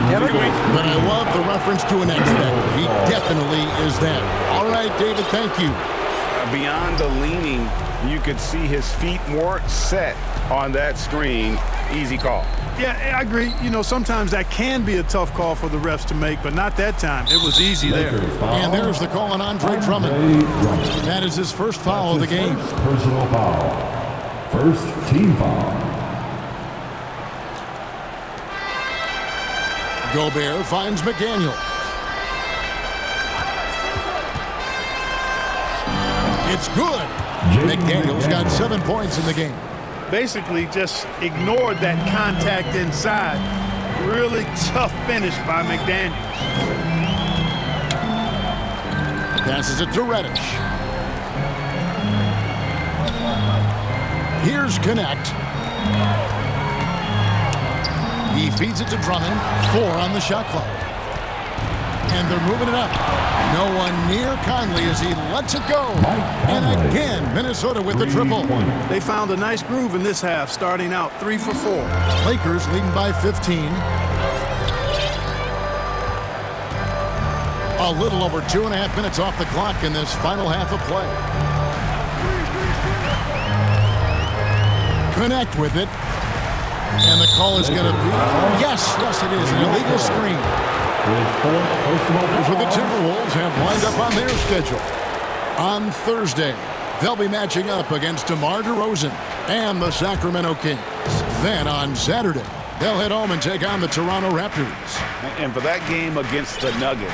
Kevin?
But I love the reference to an X factor. He definitely is that. All right, David, thank you.
Beyond the leaning, you could see his feet more set on that screen. Easy call.
Yeah, I agree. You know, sometimes that can be a tough call for the refs to make, but not that time. It was easy there.
And there's the call on Andre Drummond. That is his first foul of the game.
Personal foul. First team foul.
Gobert finds McDaniel. It's good. McDaniel's got 7 points in the game.
Basically just ignored that contact inside. Really tough finish by McDaniels.
Passes it to Reddish. Here's Connect. He feeds it to Drummond. 4 on the shot clock. And they're moving it up. No one near Conley as he lets it go. And again, Minnesota with the triple.
They found a nice groove in this half, starting out 3 for 4.
Lakers leading by 15. A little over 2.5 minutes off the clock in this final half of play. Connect with it. And the call is going to be, yes, it is, an illegal screen. Here's what the Timberwolves have lined up on their schedule. On Thursday, they'll be matching up against DeMar DeRozan and the Sacramento Kings. Then on Saturday, they'll head home and take on the Toronto Raptors.
And for that game against the Nuggets,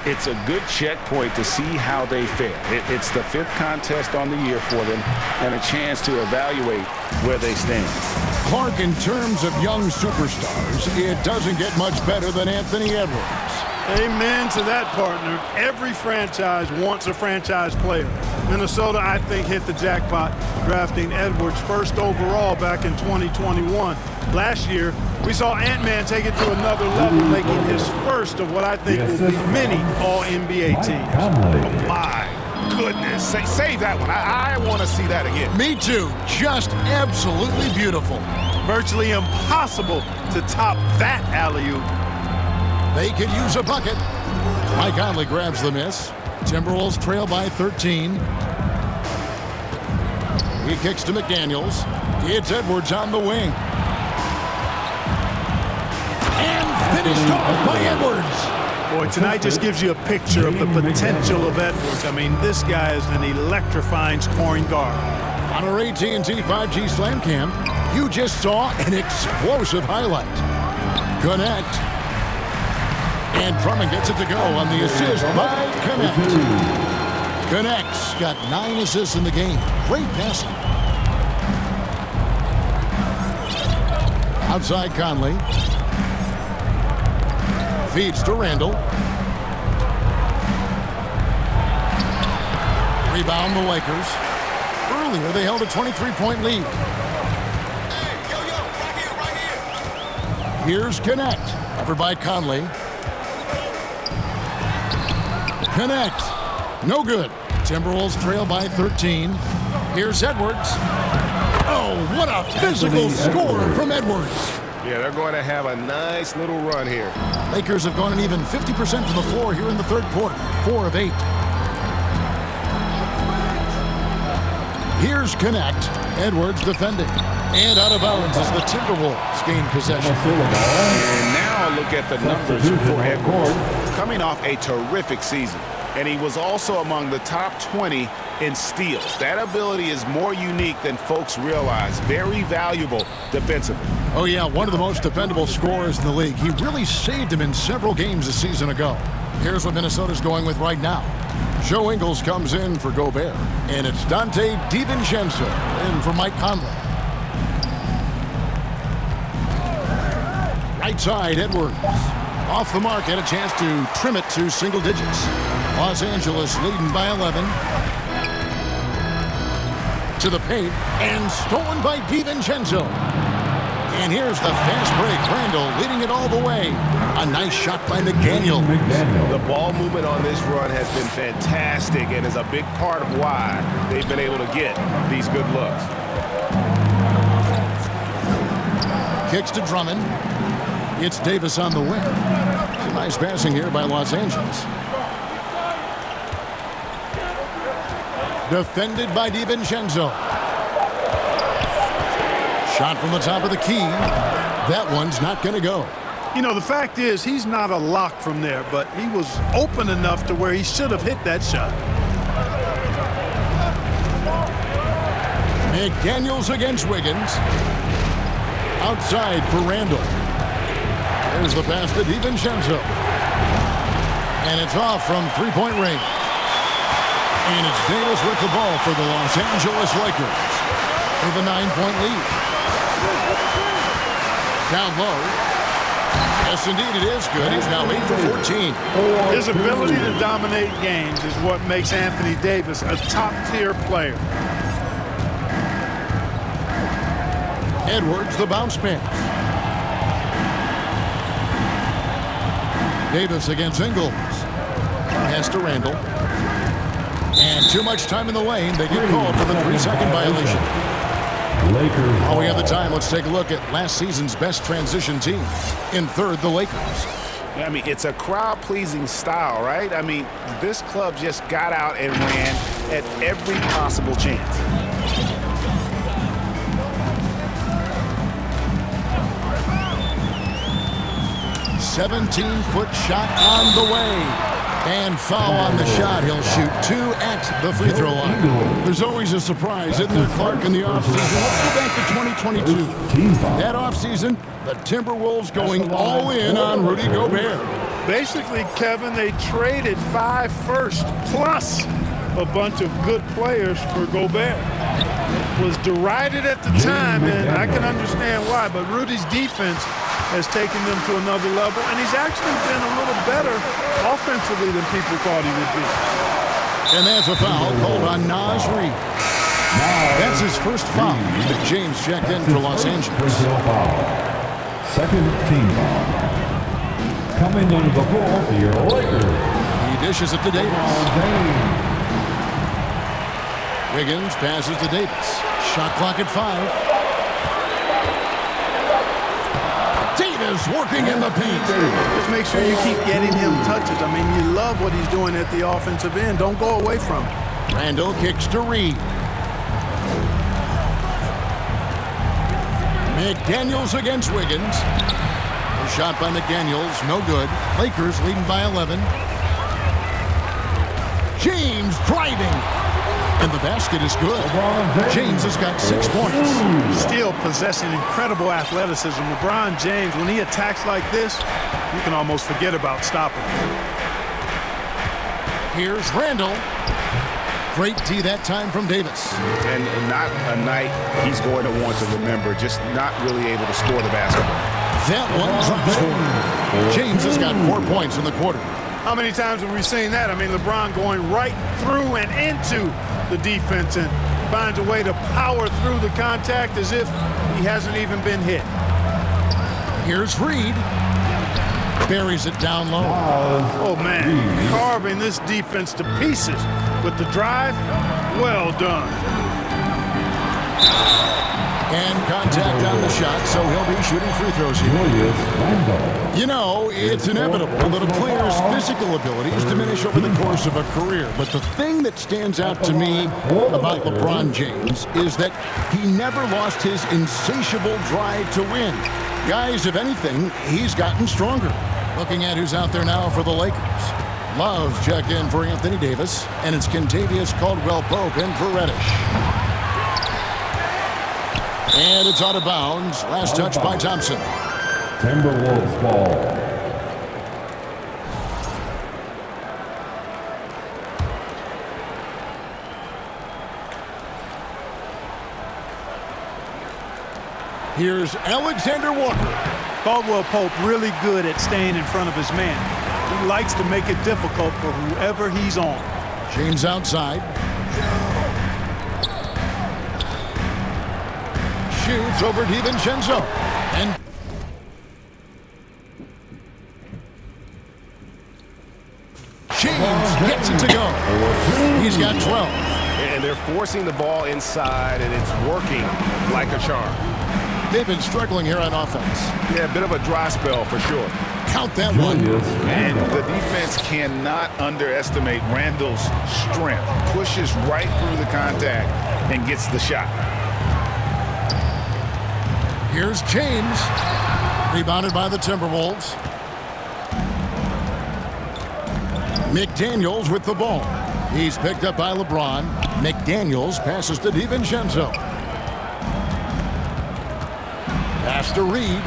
it's a good checkpoint to see how they fare. It's the 5th contest on the year for them and a chance to evaluate where they stand.
Clark, in terms of young superstars, it doesn't get much better than Anthony Edwards.
Amen to that, partner. Every franchise wants a franchise player. Minnesota, I think, hit the jackpot drafting Edwards first overall back in 2021. Last year, we saw Ant-Man take it to another level, making his first of what I think will be many All-NBA teams.
Oh, my goodness. Save that one. I want to see that again.
Me too. Just absolutely beautiful.
Virtually impossible to top that alley-oop.
They could use a bucket. Mike Conley grabs the miss. Timberwolves trail by 13. He kicks to McDaniels. It's Edwards on the wing. And finished off by Edwards.
Boy, tonight just gives you a picture of the potential of Edwards. I mean, this guy is an electrifying scoring guard.
On our AT&T 5G Slam Cam, you just saw an explosive highlight. Connect. And Drummond gets it to go on the assist by Connect. Connect's got 9 assists in the game. Great passing. Outside Conley. Feeds to Randall. Rebound the Lakers. Earlier, they held a 23-point lead. Here's Connect. Covered by Conley. Connect. No good. Timberwolves trail by 13. Here's Edwards. Oh, what a physical score from Edwards.
Yeah, they're going to have a nice little run here.
Lakers have gone an even 50% from the floor here in the third quarter. 4 of 8. Here's Connect. Edwards defending. And out of bounds as the Timberwolves gain possession.
And now look at the numbers for Edwards. Coming off a terrific season. And he was also among the top 20 in steals. That ability is more unique than folks realize. Very valuable defensively.
Oh, yeah, one of the most dependable scorers in the league. He really saved him in several games a season ago. Here's what Minnesota's going with right now. Joe Ingles comes in for Gobert. And it's Dante DiVincenzo in for Mike Conley. Right side, Edwards. Off the mark, had a chance to trim it to single digits. Los Angeles leading by 11. To the paint, and stolen by DiVincenzo. And here's the fast break. Randall leading it all the way. A nice shot by McDaniel.
The ball movement on this run has been fantastic and is a big part of why they've been able to get these good looks.
Kicks to Drummond. It's Davis on the wing. Some nice passing here by Los Angeles. Defended by DiVincenzo. Shot from the top of the key. That one's not going to go.
You know, the fact is he's not a lock from there, but he was open enough to where he should have hit that shot.
McDaniels against Wiggins. Outside for Randall. There's the pass to DiVincenzo. And it's off from three-point range. And it's Davis with the ball for the Los Angeles Lakers with a 9-point lead. Down low. Yes, indeed, it is good. He's now 8 for 14.
His ability to dominate games is what makes Anthony Davis a top-tier player.
Edwards, the bounce pass. Davis against Ingles. Pass to Randall. And too much time in the lane. They get called for the 3-second violation. While we have the time, let's take a look at last season's best transition team. In third, the Lakers.
I mean, it's a crowd-pleasing style, right? I mean, this club just got out and ran at every possible chance.
$17-foot shot on the way. And foul on the shot. He'll shoot 2 at the free throw line. There's always a surprise, isn't there, Clark, in the offseason? Let's go back to 2022. That offseason, the Timberwolves going all in on Rudy Gobert.
Basically, Kevin, they traded 5 firsts plus a bunch of good players for Gobert. Was derided at the time, and I can understand why, but Rudy's defense has taken them to another level, and he's actually been a little better offensively than people thought he would be.
And that's a foul called on Naz Reid. That's his first foul. James checked in for Los Angeles.
Second team foul. Coming into the floor for your Lakers.
He dishes it to Davis. Wiggins passes to Davis. Shot clock at 5. Davis working in the paint.
Just make sure you keep getting him touches. I mean, you love what he's doing at the offensive end. Don't go away from it.
Randall kicks to Reid. McDaniels against Wiggins. A shot by McDaniels, no good. Lakers leading by 11. James driving. And the basket is good. James has got 6 points.
Still possessing incredible athleticism. LeBron James, when he attacks like this, you can almost forget about stopping him.
Here's Randall. Great D that time from Davis.
And not a night he's going to want to remember, just not really able to score the basketball.
That one drops for him. James has got 4 points in the quarter.
How many times have we seen that? I mean, LeBron going right through and into the defense and finds a way to power through the contact as if he hasn't even been hit.
Here's Reid. Buries it down low.
Oh, man. Carving this defense to pieces with the drive. Well done.
And contact on the shot, so he'll be shooting free throws here. You know, it's inevitable that a player's physical abilities diminish over the course of a career. But the thing that stands out to me about LeBron James is that he never lost his insatiable drive to win. Guys, if anything, he's gotten stronger. Looking at who's out there now for the Lakers. Love's check in for Anthony Davis, and it's Kentavious Caldwell-Pope in for Reddish. And it's out of bounds. Last touch by Thompson.
Timberwolves ball.
Here's Alexander Walker.
Caldwell-Pope really good at staying in front of his man. He likes to make it difficult for whoever he's on.
James outside. Shoots over DiVincenzo. And James gets it to go. He's got 12.
And they're forcing the ball inside, and it's working like a charm.
They've been struggling here on offense.
Yeah, a bit of a dry spell for sure.
Count that one.
And the defense cannot underestimate Randall's strength. Pushes right through the contact and gets the shot.
Here's James. Rebounded by the Timberwolves. McDaniels with the ball. He's picked up by LeBron. McDaniels passes to DiVincenzo. Pass to Reed.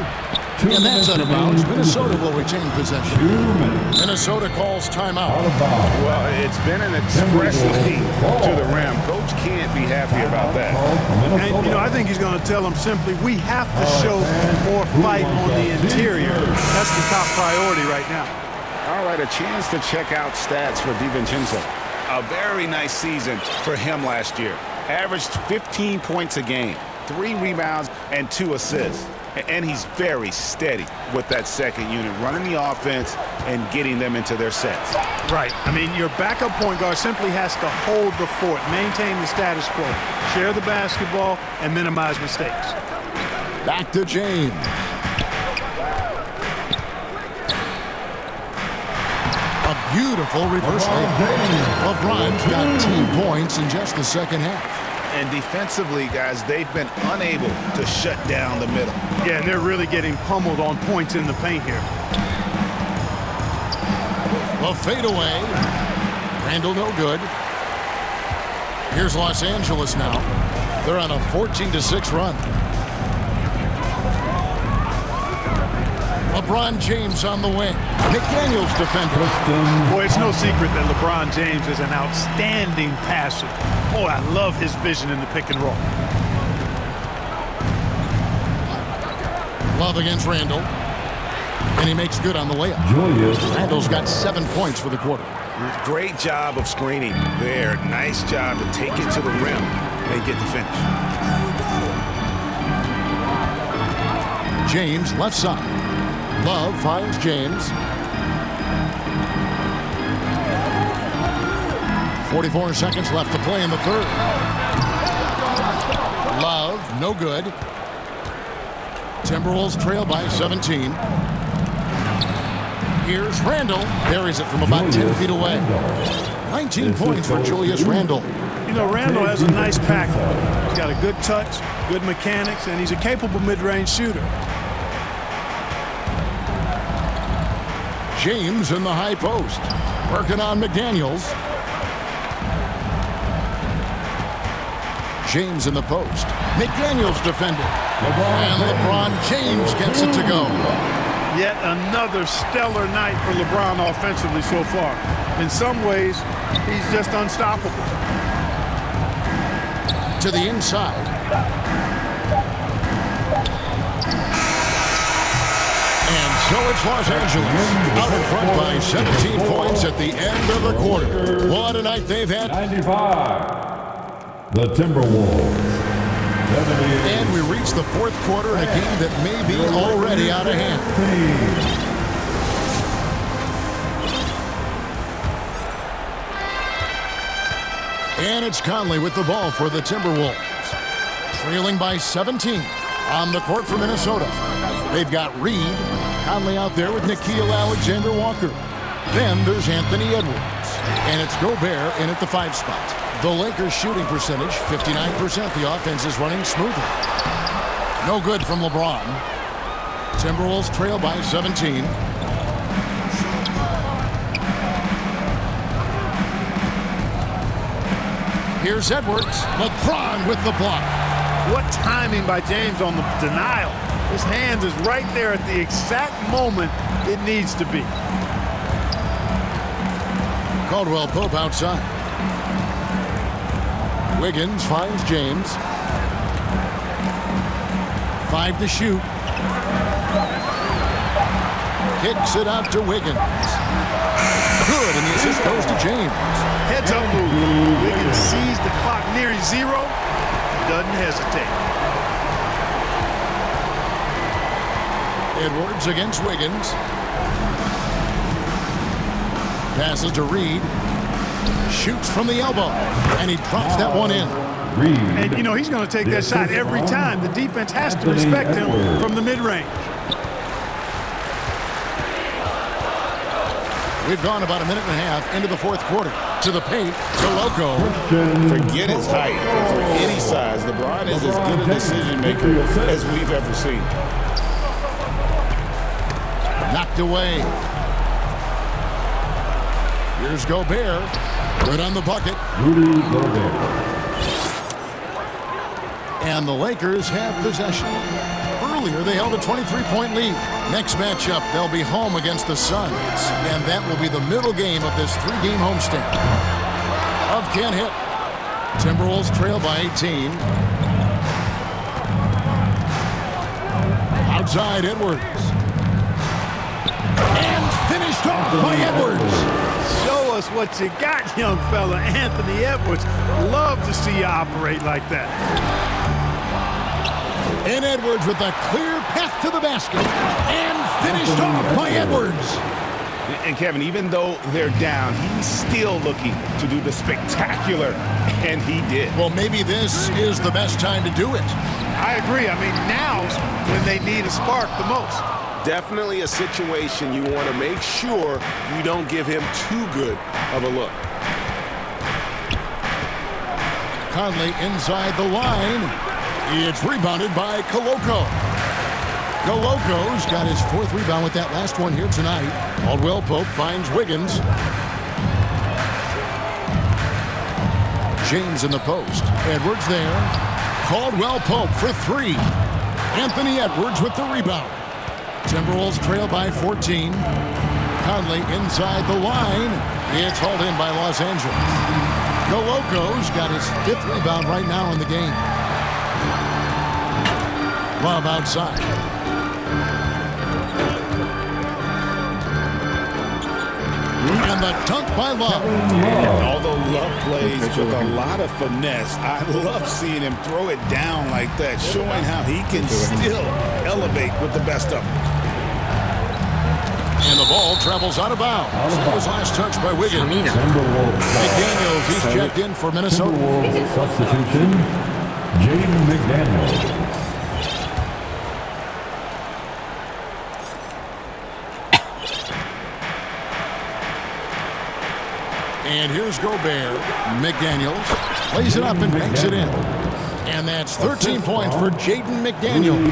And that's out of bounds. Minnesota will retain possession. Minnesota calls timeout.
Well, it's been an express lead to the rim. Coach can't be happy about that.
And, you know, I think he's going to tell them simply, we have to show more fight on the interior. That's the top priority right now.
All right, a chance to check out stats for DiVincenzo. A very nice season for him last year. Averaged 15 points a game, 3 rebounds, and 2 assists. And he's very steady with that second unit, running the offense and getting them into their sets.
Right. I mean, your backup point guard simply has to hold the fort, maintain the status quo, share the basketball, and minimize mistakes.
Back to James. A beautiful reverse layup. LeBron's got 10 points in just the second half.
And defensively, guys, they've been unable to shut down the middle.
Yeah, and they're really getting pummeled on points in the paint here.
The fadeaway. Randall no good. Here's Los Angeles now. They're on a 14-6 run. LeBron James on the wing. McDaniels defender.
Boy, it's no secret that LeBron James is an outstanding passer. Boy, I love his vision in the pick and roll.
Love against Randall. And he makes good on the layup. Randall's got 7 points for the quarter.
Great job of screening there. Nice job to take it to the rim and get the finish.
James left side. Love finds James. 44 seconds left to play in the third. Love, no good. Timberwolves trail by 17. Here's Randall. Buries it from about 10 feet away. 19 points for Julius Randall.
You know, Randall has a nice package. He's got a good touch, good mechanics, and he's a capable mid-range shooter.
James in the high post. Working on McDaniels. James in the post. McDaniels defended. And LeBron James gets it to go.
Yet another stellar night for LeBron offensively so far. In some ways, he's just unstoppable.
To the inside. And so it's Los Angeles out in front by 17 points at the end of the quarter. What a night they've had.
95. The Timberwolves.
And we reach the fourth quarter in a game that may be already out of hand. And it's Conley with the ball for the Timberwolves. Trailing by 17. On the court for Minnesota, they've got Reed, Conley out there with Nickeil Alexander-Walker. Then there's Anthony Edwards, and it's Gobert in at the 5 spot. The Lakers' shooting percentage, 59%. The offense is running smoothly. No good from LeBron. Timberwolves trail by 17. Here's Edwards. LeBron with the block.
What timing by James on the denial. His hand is right there at the exact moment it needs to be.
Caldwell Pope outside. Wiggins finds James. 5 to shoot. Kicks it out to Wiggins. Good, and the assist goes to James.
Heads up move. Wiggins sees the clock nearing 0. Doesn't hesitate.
Edwards against Wiggins. Passes to Reed. Shoots from the elbow. And he drops that one in.
And, you know, he's going to take that shot every time. The defense has to respect him from the mid-range.
We've gone about a minute and a half into the 4th quarter. To the paint, Koloko.
Forget his height. For any size, LeBron is as good a decision maker as we've ever seen.
Knocked away. Here's Gobert. Good on the bucket.
Rudy Gobert.
And the Lakers have possession. Earlier, they held a 23-point lead. Next matchup, they'll be home against the Suns. And that will be the middle game of this 3-game homestand. Love can't hit. Timberwolves trail by 18. Outside, Edwards. And finished off by Edwards.
Show us what you got, young fella. Anthony Edwards. Love to see you operate like that.
And Edwards with a clear path to the basket. And finished off by Edwards.
And Kevin, even though they're down, he's still looking to do the spectacular, and he did.
Well, maybe this is the best time to do it.
I agree. I mean, now's when they need a spark the most.
Definitely a situation you want to make sure you don't give him too good of a look.
Conley inside the line. It's rebounded by Koloko. Koloko's got his 4th rebound with that last one here tonight. Caldwell Pope finds Wiggins. James in the post. Edwards there. Caldwell Pope for 3. Anthony Edwards with the rebound. Timberwolves trail by 14. Conley inside the line. It's hauled in by Los Angeles. Koloko's got his 5th rebound right now in the game. Love outside. And the dunk by Love.
And although Love plays with a lot of finesse, I love seeing him throw it down like that, showing how he can still elevate with the best of them.
And the ball travels out of bounds. That was last touched by Wiggins. McDaniels, he's checked in for Minnesota.
Substitution, Jaden McDaniels.
And here's Gobert. McDaniels plays it up and banks it in. And that's 13 points for Jaden McDaniels.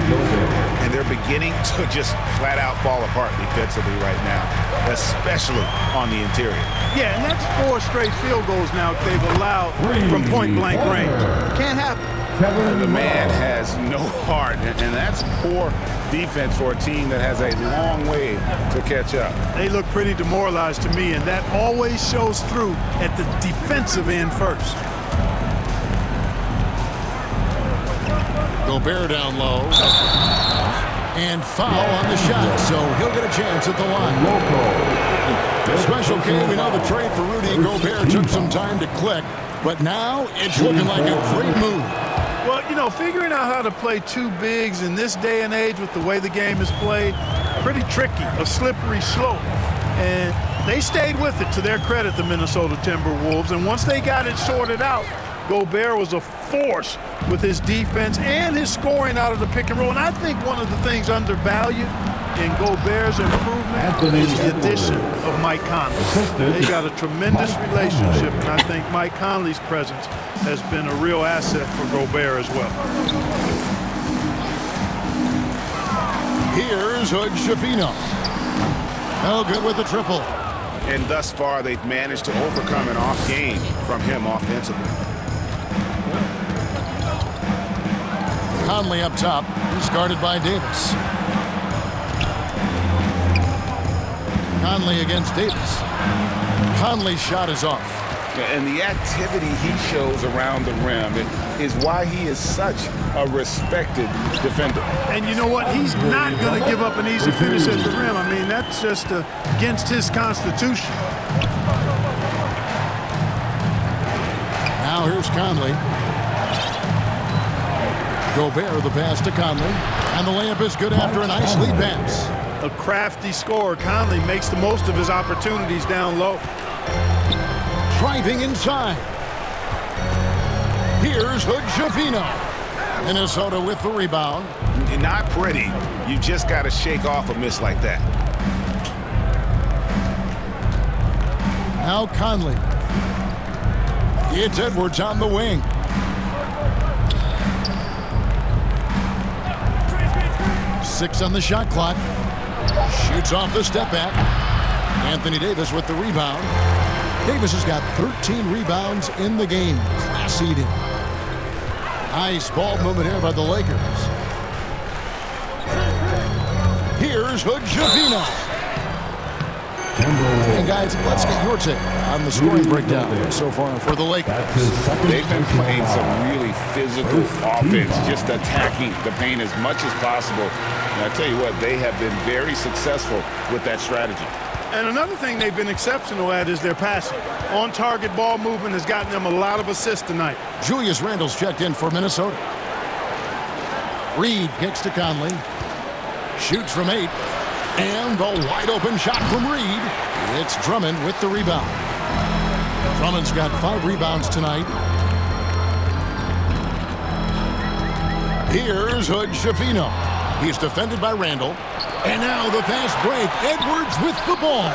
And they're beginning to just flat out fall apart defensively right now, especially on the interior.
Yeah, and that's 4 straight field goals now they've allowed from point-blank range. Can't happen.
And the man has no heart, and that's poor defense for a team that has a long way to catch up.
They look pretty demoralized to me, and that always shows through at the defensive end first.
Gobert down low. And foul on the shot, so he'll get a chance at the line. The special K, we know the trade for Rudy Gobert took some time to click, but now it's looking like a great move.
Well, you know, figuring out how to play 2 bigs in this day and age with the way the game is played, pretty tricky, a slippery slope. And they stayed with it, to their credit, the Minnesota Timberwolves. And once they got it sorted out, Gobert was a force with his defense and his scoring out of the pick and roll. And I think one of the things undervalued in Gobert's improvement is the addition of Mike Conley. They got a tremendous relationship, and I think Mike Conley's presence has been a real asset for Gobert as well.
Here's Hood Schifino. No good with the triple.
And thus far, they've managed to overcome an off game from him offensively.
Conley up top. He's guarded by Davis. Conley against Davis. Conley's shot is off.
And the activity he shows around the rim is why he is such a respected defender.
And you know what? He's not going to give up an easy finish at the rim. I mean, that's just against his constitution.
Now here's Conley. Gobert the pass to Conley. And the layup is good after a nice lead pass.
A crafty scorer. Conley makes the most of his opportunities down low.
Driving inside. Here's Hood Schifino. Minnesota with the rebound.
Not pretty. You just got to shake off a miss like that.
Now Conley. It's Edwards on the wing. Six on the shot clock. Shoots off the step back. Anthony Davis with the rebound. Davis has got 13 rebounds in the game. Class eating. Nice ball movement here by the Lakers. Here's Hood Schifino. And guys, let's get your take on the scoring breakdown so far for the Lakers.
They've been playing some really physical offense, just attacking the paint as much as possible. And I tell you what, they have been very successful with that strategy.
And another thing they've been exceptional at is their passing. On-target ball movement has gotten them a lot of assists tonight.
Julius Randle's checked in for Minnesota. Reed kicks to Conley. Shoots from 8. And the wide open shot from Reed. It's Drummond with the rebound. Drummond's got 5 rebounds tonight. Here's Hood Schifino. He's defended by Randle. And now the fast break. Edwards with the ball.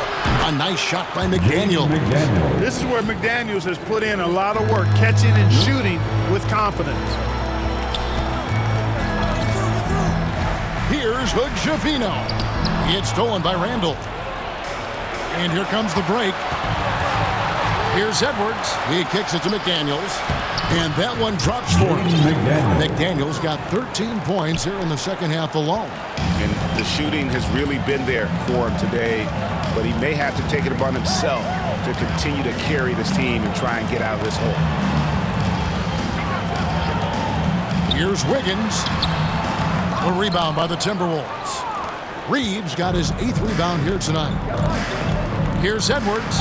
A nice shot by McDaniels.
This is where McDaniels has put in a lot of work, catching and shooting with confidence.
Here's Hood Schifino. It's stolen by Randle. And here comes the break. Here's Edwards. He kicks it to McDaniels. And that one drops for him. McDaniels got 13 points here in the second half alone.
And the shooting has really been there for him today, but he may have to take it upon himself to continue to carry this team and try and get out of this hole.
Here's Wiggins. A rebound by the Timberwolves. Reeves got his 8th rebound here tonight. Here's Edwards.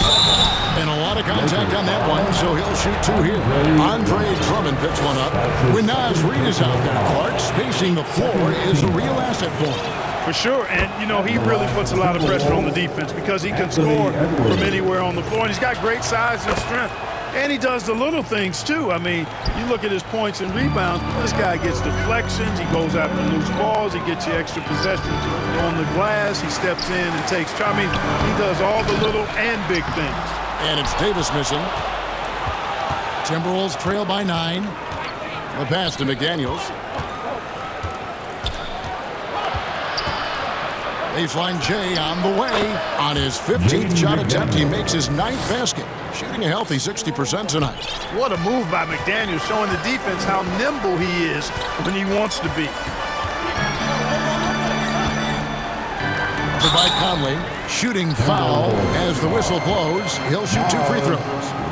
And a lot of contact on that one, so he'll shoot 2 here. Andre Drummond picks one up. When Naz Reid is out there, Clark spacing the floor is a real asset for him.
For sure, and you know, he really puts a lot of pressure on the defense because he can score from anywhere on the floor, and he's got great size and strength. And he does the little things too. I mean, you look at his points and rebounds, but this guy gets deflections, he goes after loose balls, he gets you extra possessions on the glass, he steps in and takes charge. I mean, he does all the little and big things.
And it's Davis missing. Timberwolves trail by 9. The pass to McDaniels. Baseline Jay on the way. On his 15th shot attempt, he makes his 9th basket. Shooting a healthy 60% tonight.
What a move by McDaniels, showing the defense how nimble he is when he wants to be.
By Conley, shooting foul as the whistle blows. He'll shoot 2 free throws.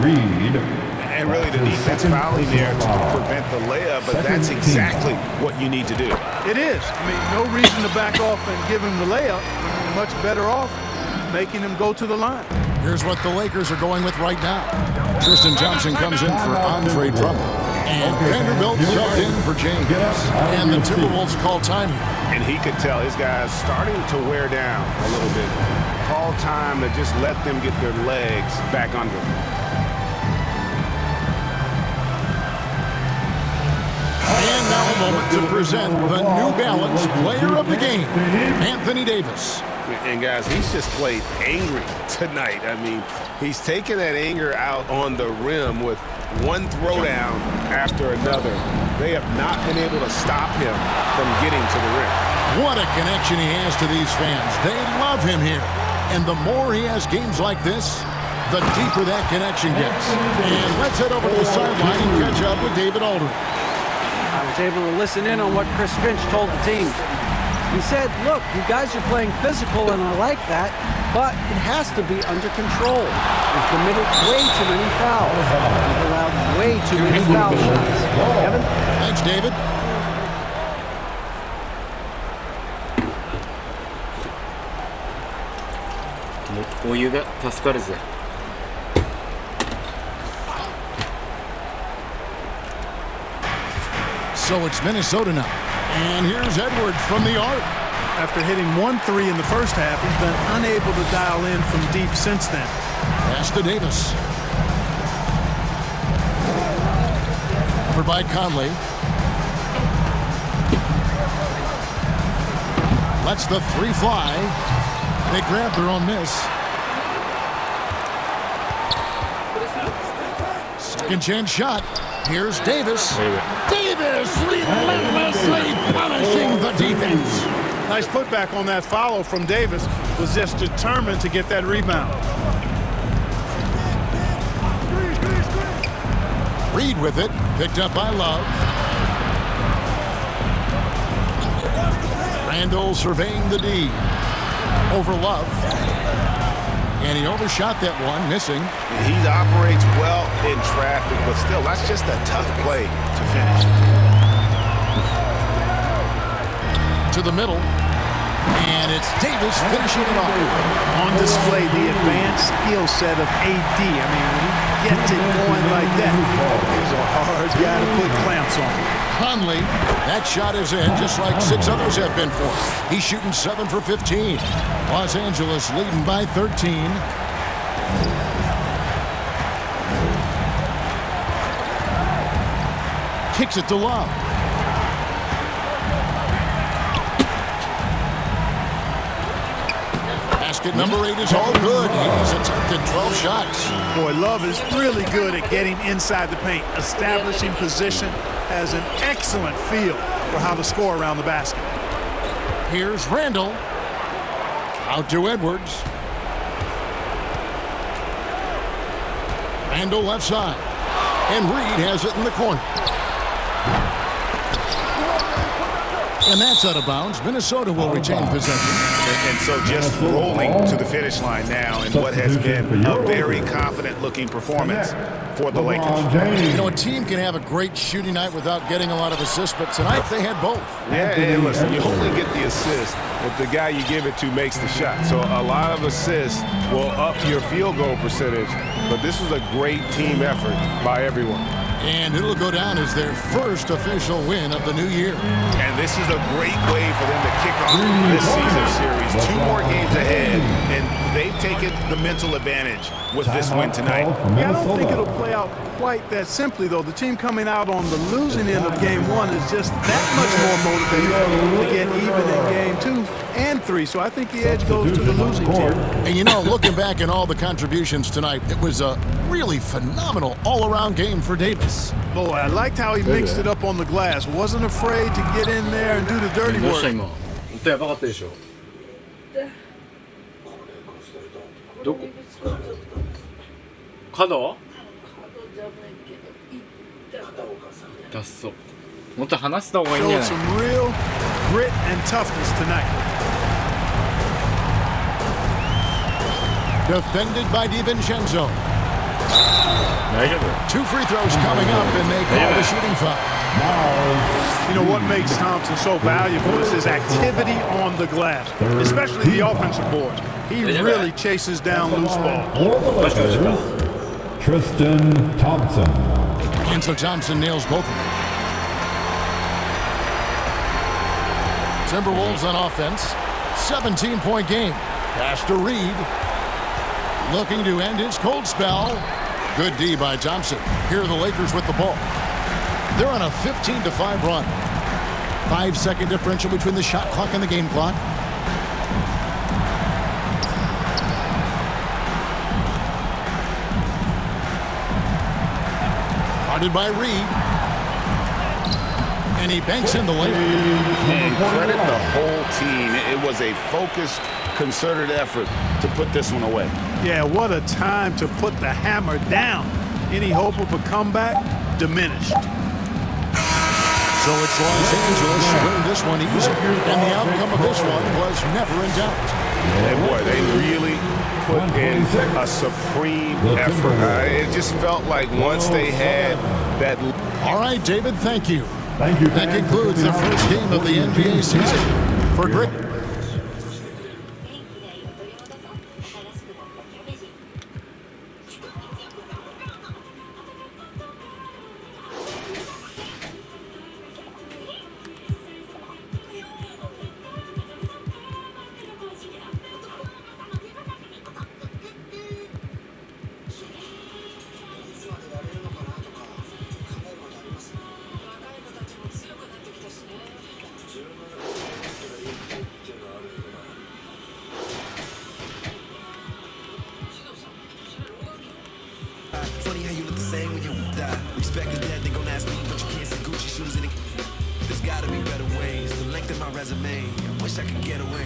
Reed.
And really the defense fouling there to prevent the layup, but that's exactly what you need to do.
It is. I mean, no reason to back off and give him the layup. You're much better off making him go to the line.
Here's what the Lakers are going with right now. Tristan Thompson comes in for Andre Drummond. And Vanderbilt subbed in for James. And the Timberwolves call time here.
And he could tell his guys starting to wear down a little bit. Call time to just let them get their legs back under them.
moment to present the New Balance Player of the Game, Anthony Davis.
And guys, he's just played angry tonight. I mean, he's taken that anger out on the rim with one throwdown after another. They have not been able to stop him from getting to the rim.
What a connection he has to these fans. They love him here. And the more he has games like this, the deeper that connection gets. And let's head over to the sideline and catch up with David Aldridge.
I was able to listen in on what Chris Finch told the team. He said, look, you guys are playing physical, and I like that, but it has to be under control. We've committed way too many fouls. We've allowed way too many foul shots. Kevin?
Thanks, David. So it's Minnesota now. And here's Edwards from the arc.
After hitting 1 3 in the first half, he's been unable to dial in from deep since then.
Pass to Davis. Covered by Conley. Lets the three fly. They grab their own miss. Second chance shot. Here's Davis. Davis relentlessly punishing the defense.
Nice putback on that follow from Davis. Was just determined to get that rebound.
Reed with it. Picked up by Love. Randall surveying the D. Over Love. And he overshot that one, missing.
He operates well in traffic, but still, that's just a tough play to finish.
To the middle. And it's Davis finishing it off.
On display, the advanced skill set of AD. I mean, when he gets it going like that, he's a hard guy to put clamps on.
Conley, that shot is in just like 6 others have been for him. He's shooting 7 for 15. Los Angeles leading by 13. Kicks it to Love. Basket number 8 is all good. He's attempted 12 shots.
Boy, Love is really good at getting inside the paint, establishing position, has an excellent feel for how to score around the basket.
Here's Randall. Out to Edwards. Randall left side. And Reed has it in the corner. And that's out of bounds. Minnesota will retain possession.
And so just rolling to the finish line now in what has been a very confident-looking performance for the Lakers.
You know, a team can have a great shooting night without getting a lot of assists, but tonight they had both.
Yeah, and listen, you only get the assist if the guy you give it to makes the shot. So a lot of assists will up your field goal percentage, but this was a great team effort by everyone.
And it'll go down as their first official win of the new year.
And this is a great way for them to kick off this season series. 2 more games ahead, and they've taken the mental advantage with this win tonight.
Yeah, I don't think it'll play out quite that simply, though. The team coming out on the losing end of Game 1 is just that much more motivated to get even in Game 2 and 3. So I think the edge goes to the losing team.
And you know, looking back at all the contributions tonight, it was a really phenomenal all-around game for Davis.
Boy, I liked how he mixed it up on the glass. Wasn't afraid to get in there and do the dirty work.
どこ角脱走もっと離した方がいいんじゃない
Showed some real grit and toughness tonight.
Defended by DiVincenzo. 2 free throws coming up, and they call the shooting foul.
You know what makes Thompson so valuable is his activity on the glass, especially the offensive boards. He really chases down loose balls.
Tristan Thompson.
And so Thompson nails both of them. Timberwolves on offense. 17-point game. Pass to Reed. Looking to end his cold spell. Good D by Thompson. Here are the Lakers with the ball. They're on a 15-5 run. 5-second differential between the shot clock and the game clock. Guarded by Reed. And he banks in the layup.
And credit the whole team. It was a focused, concerted effort to put this one away.
Yeah, what a time to put the hammer down. Any hope of a comeback diminished.
So it's Los Angeles winning this one easy. And the outcome of this one was never in doubt.
And boy, they really put in a supreme effort. It just felt like once they had that.
All right, David, thank you.
Thank you.
That concludes the first game of the NBA season. For Greg.
Funny how you look the same when you die. Respect is dead, they gon' ask me, but you can't see Gucci shoes in it. There's gotta be better ways. The length of my resume, I wish I could get away.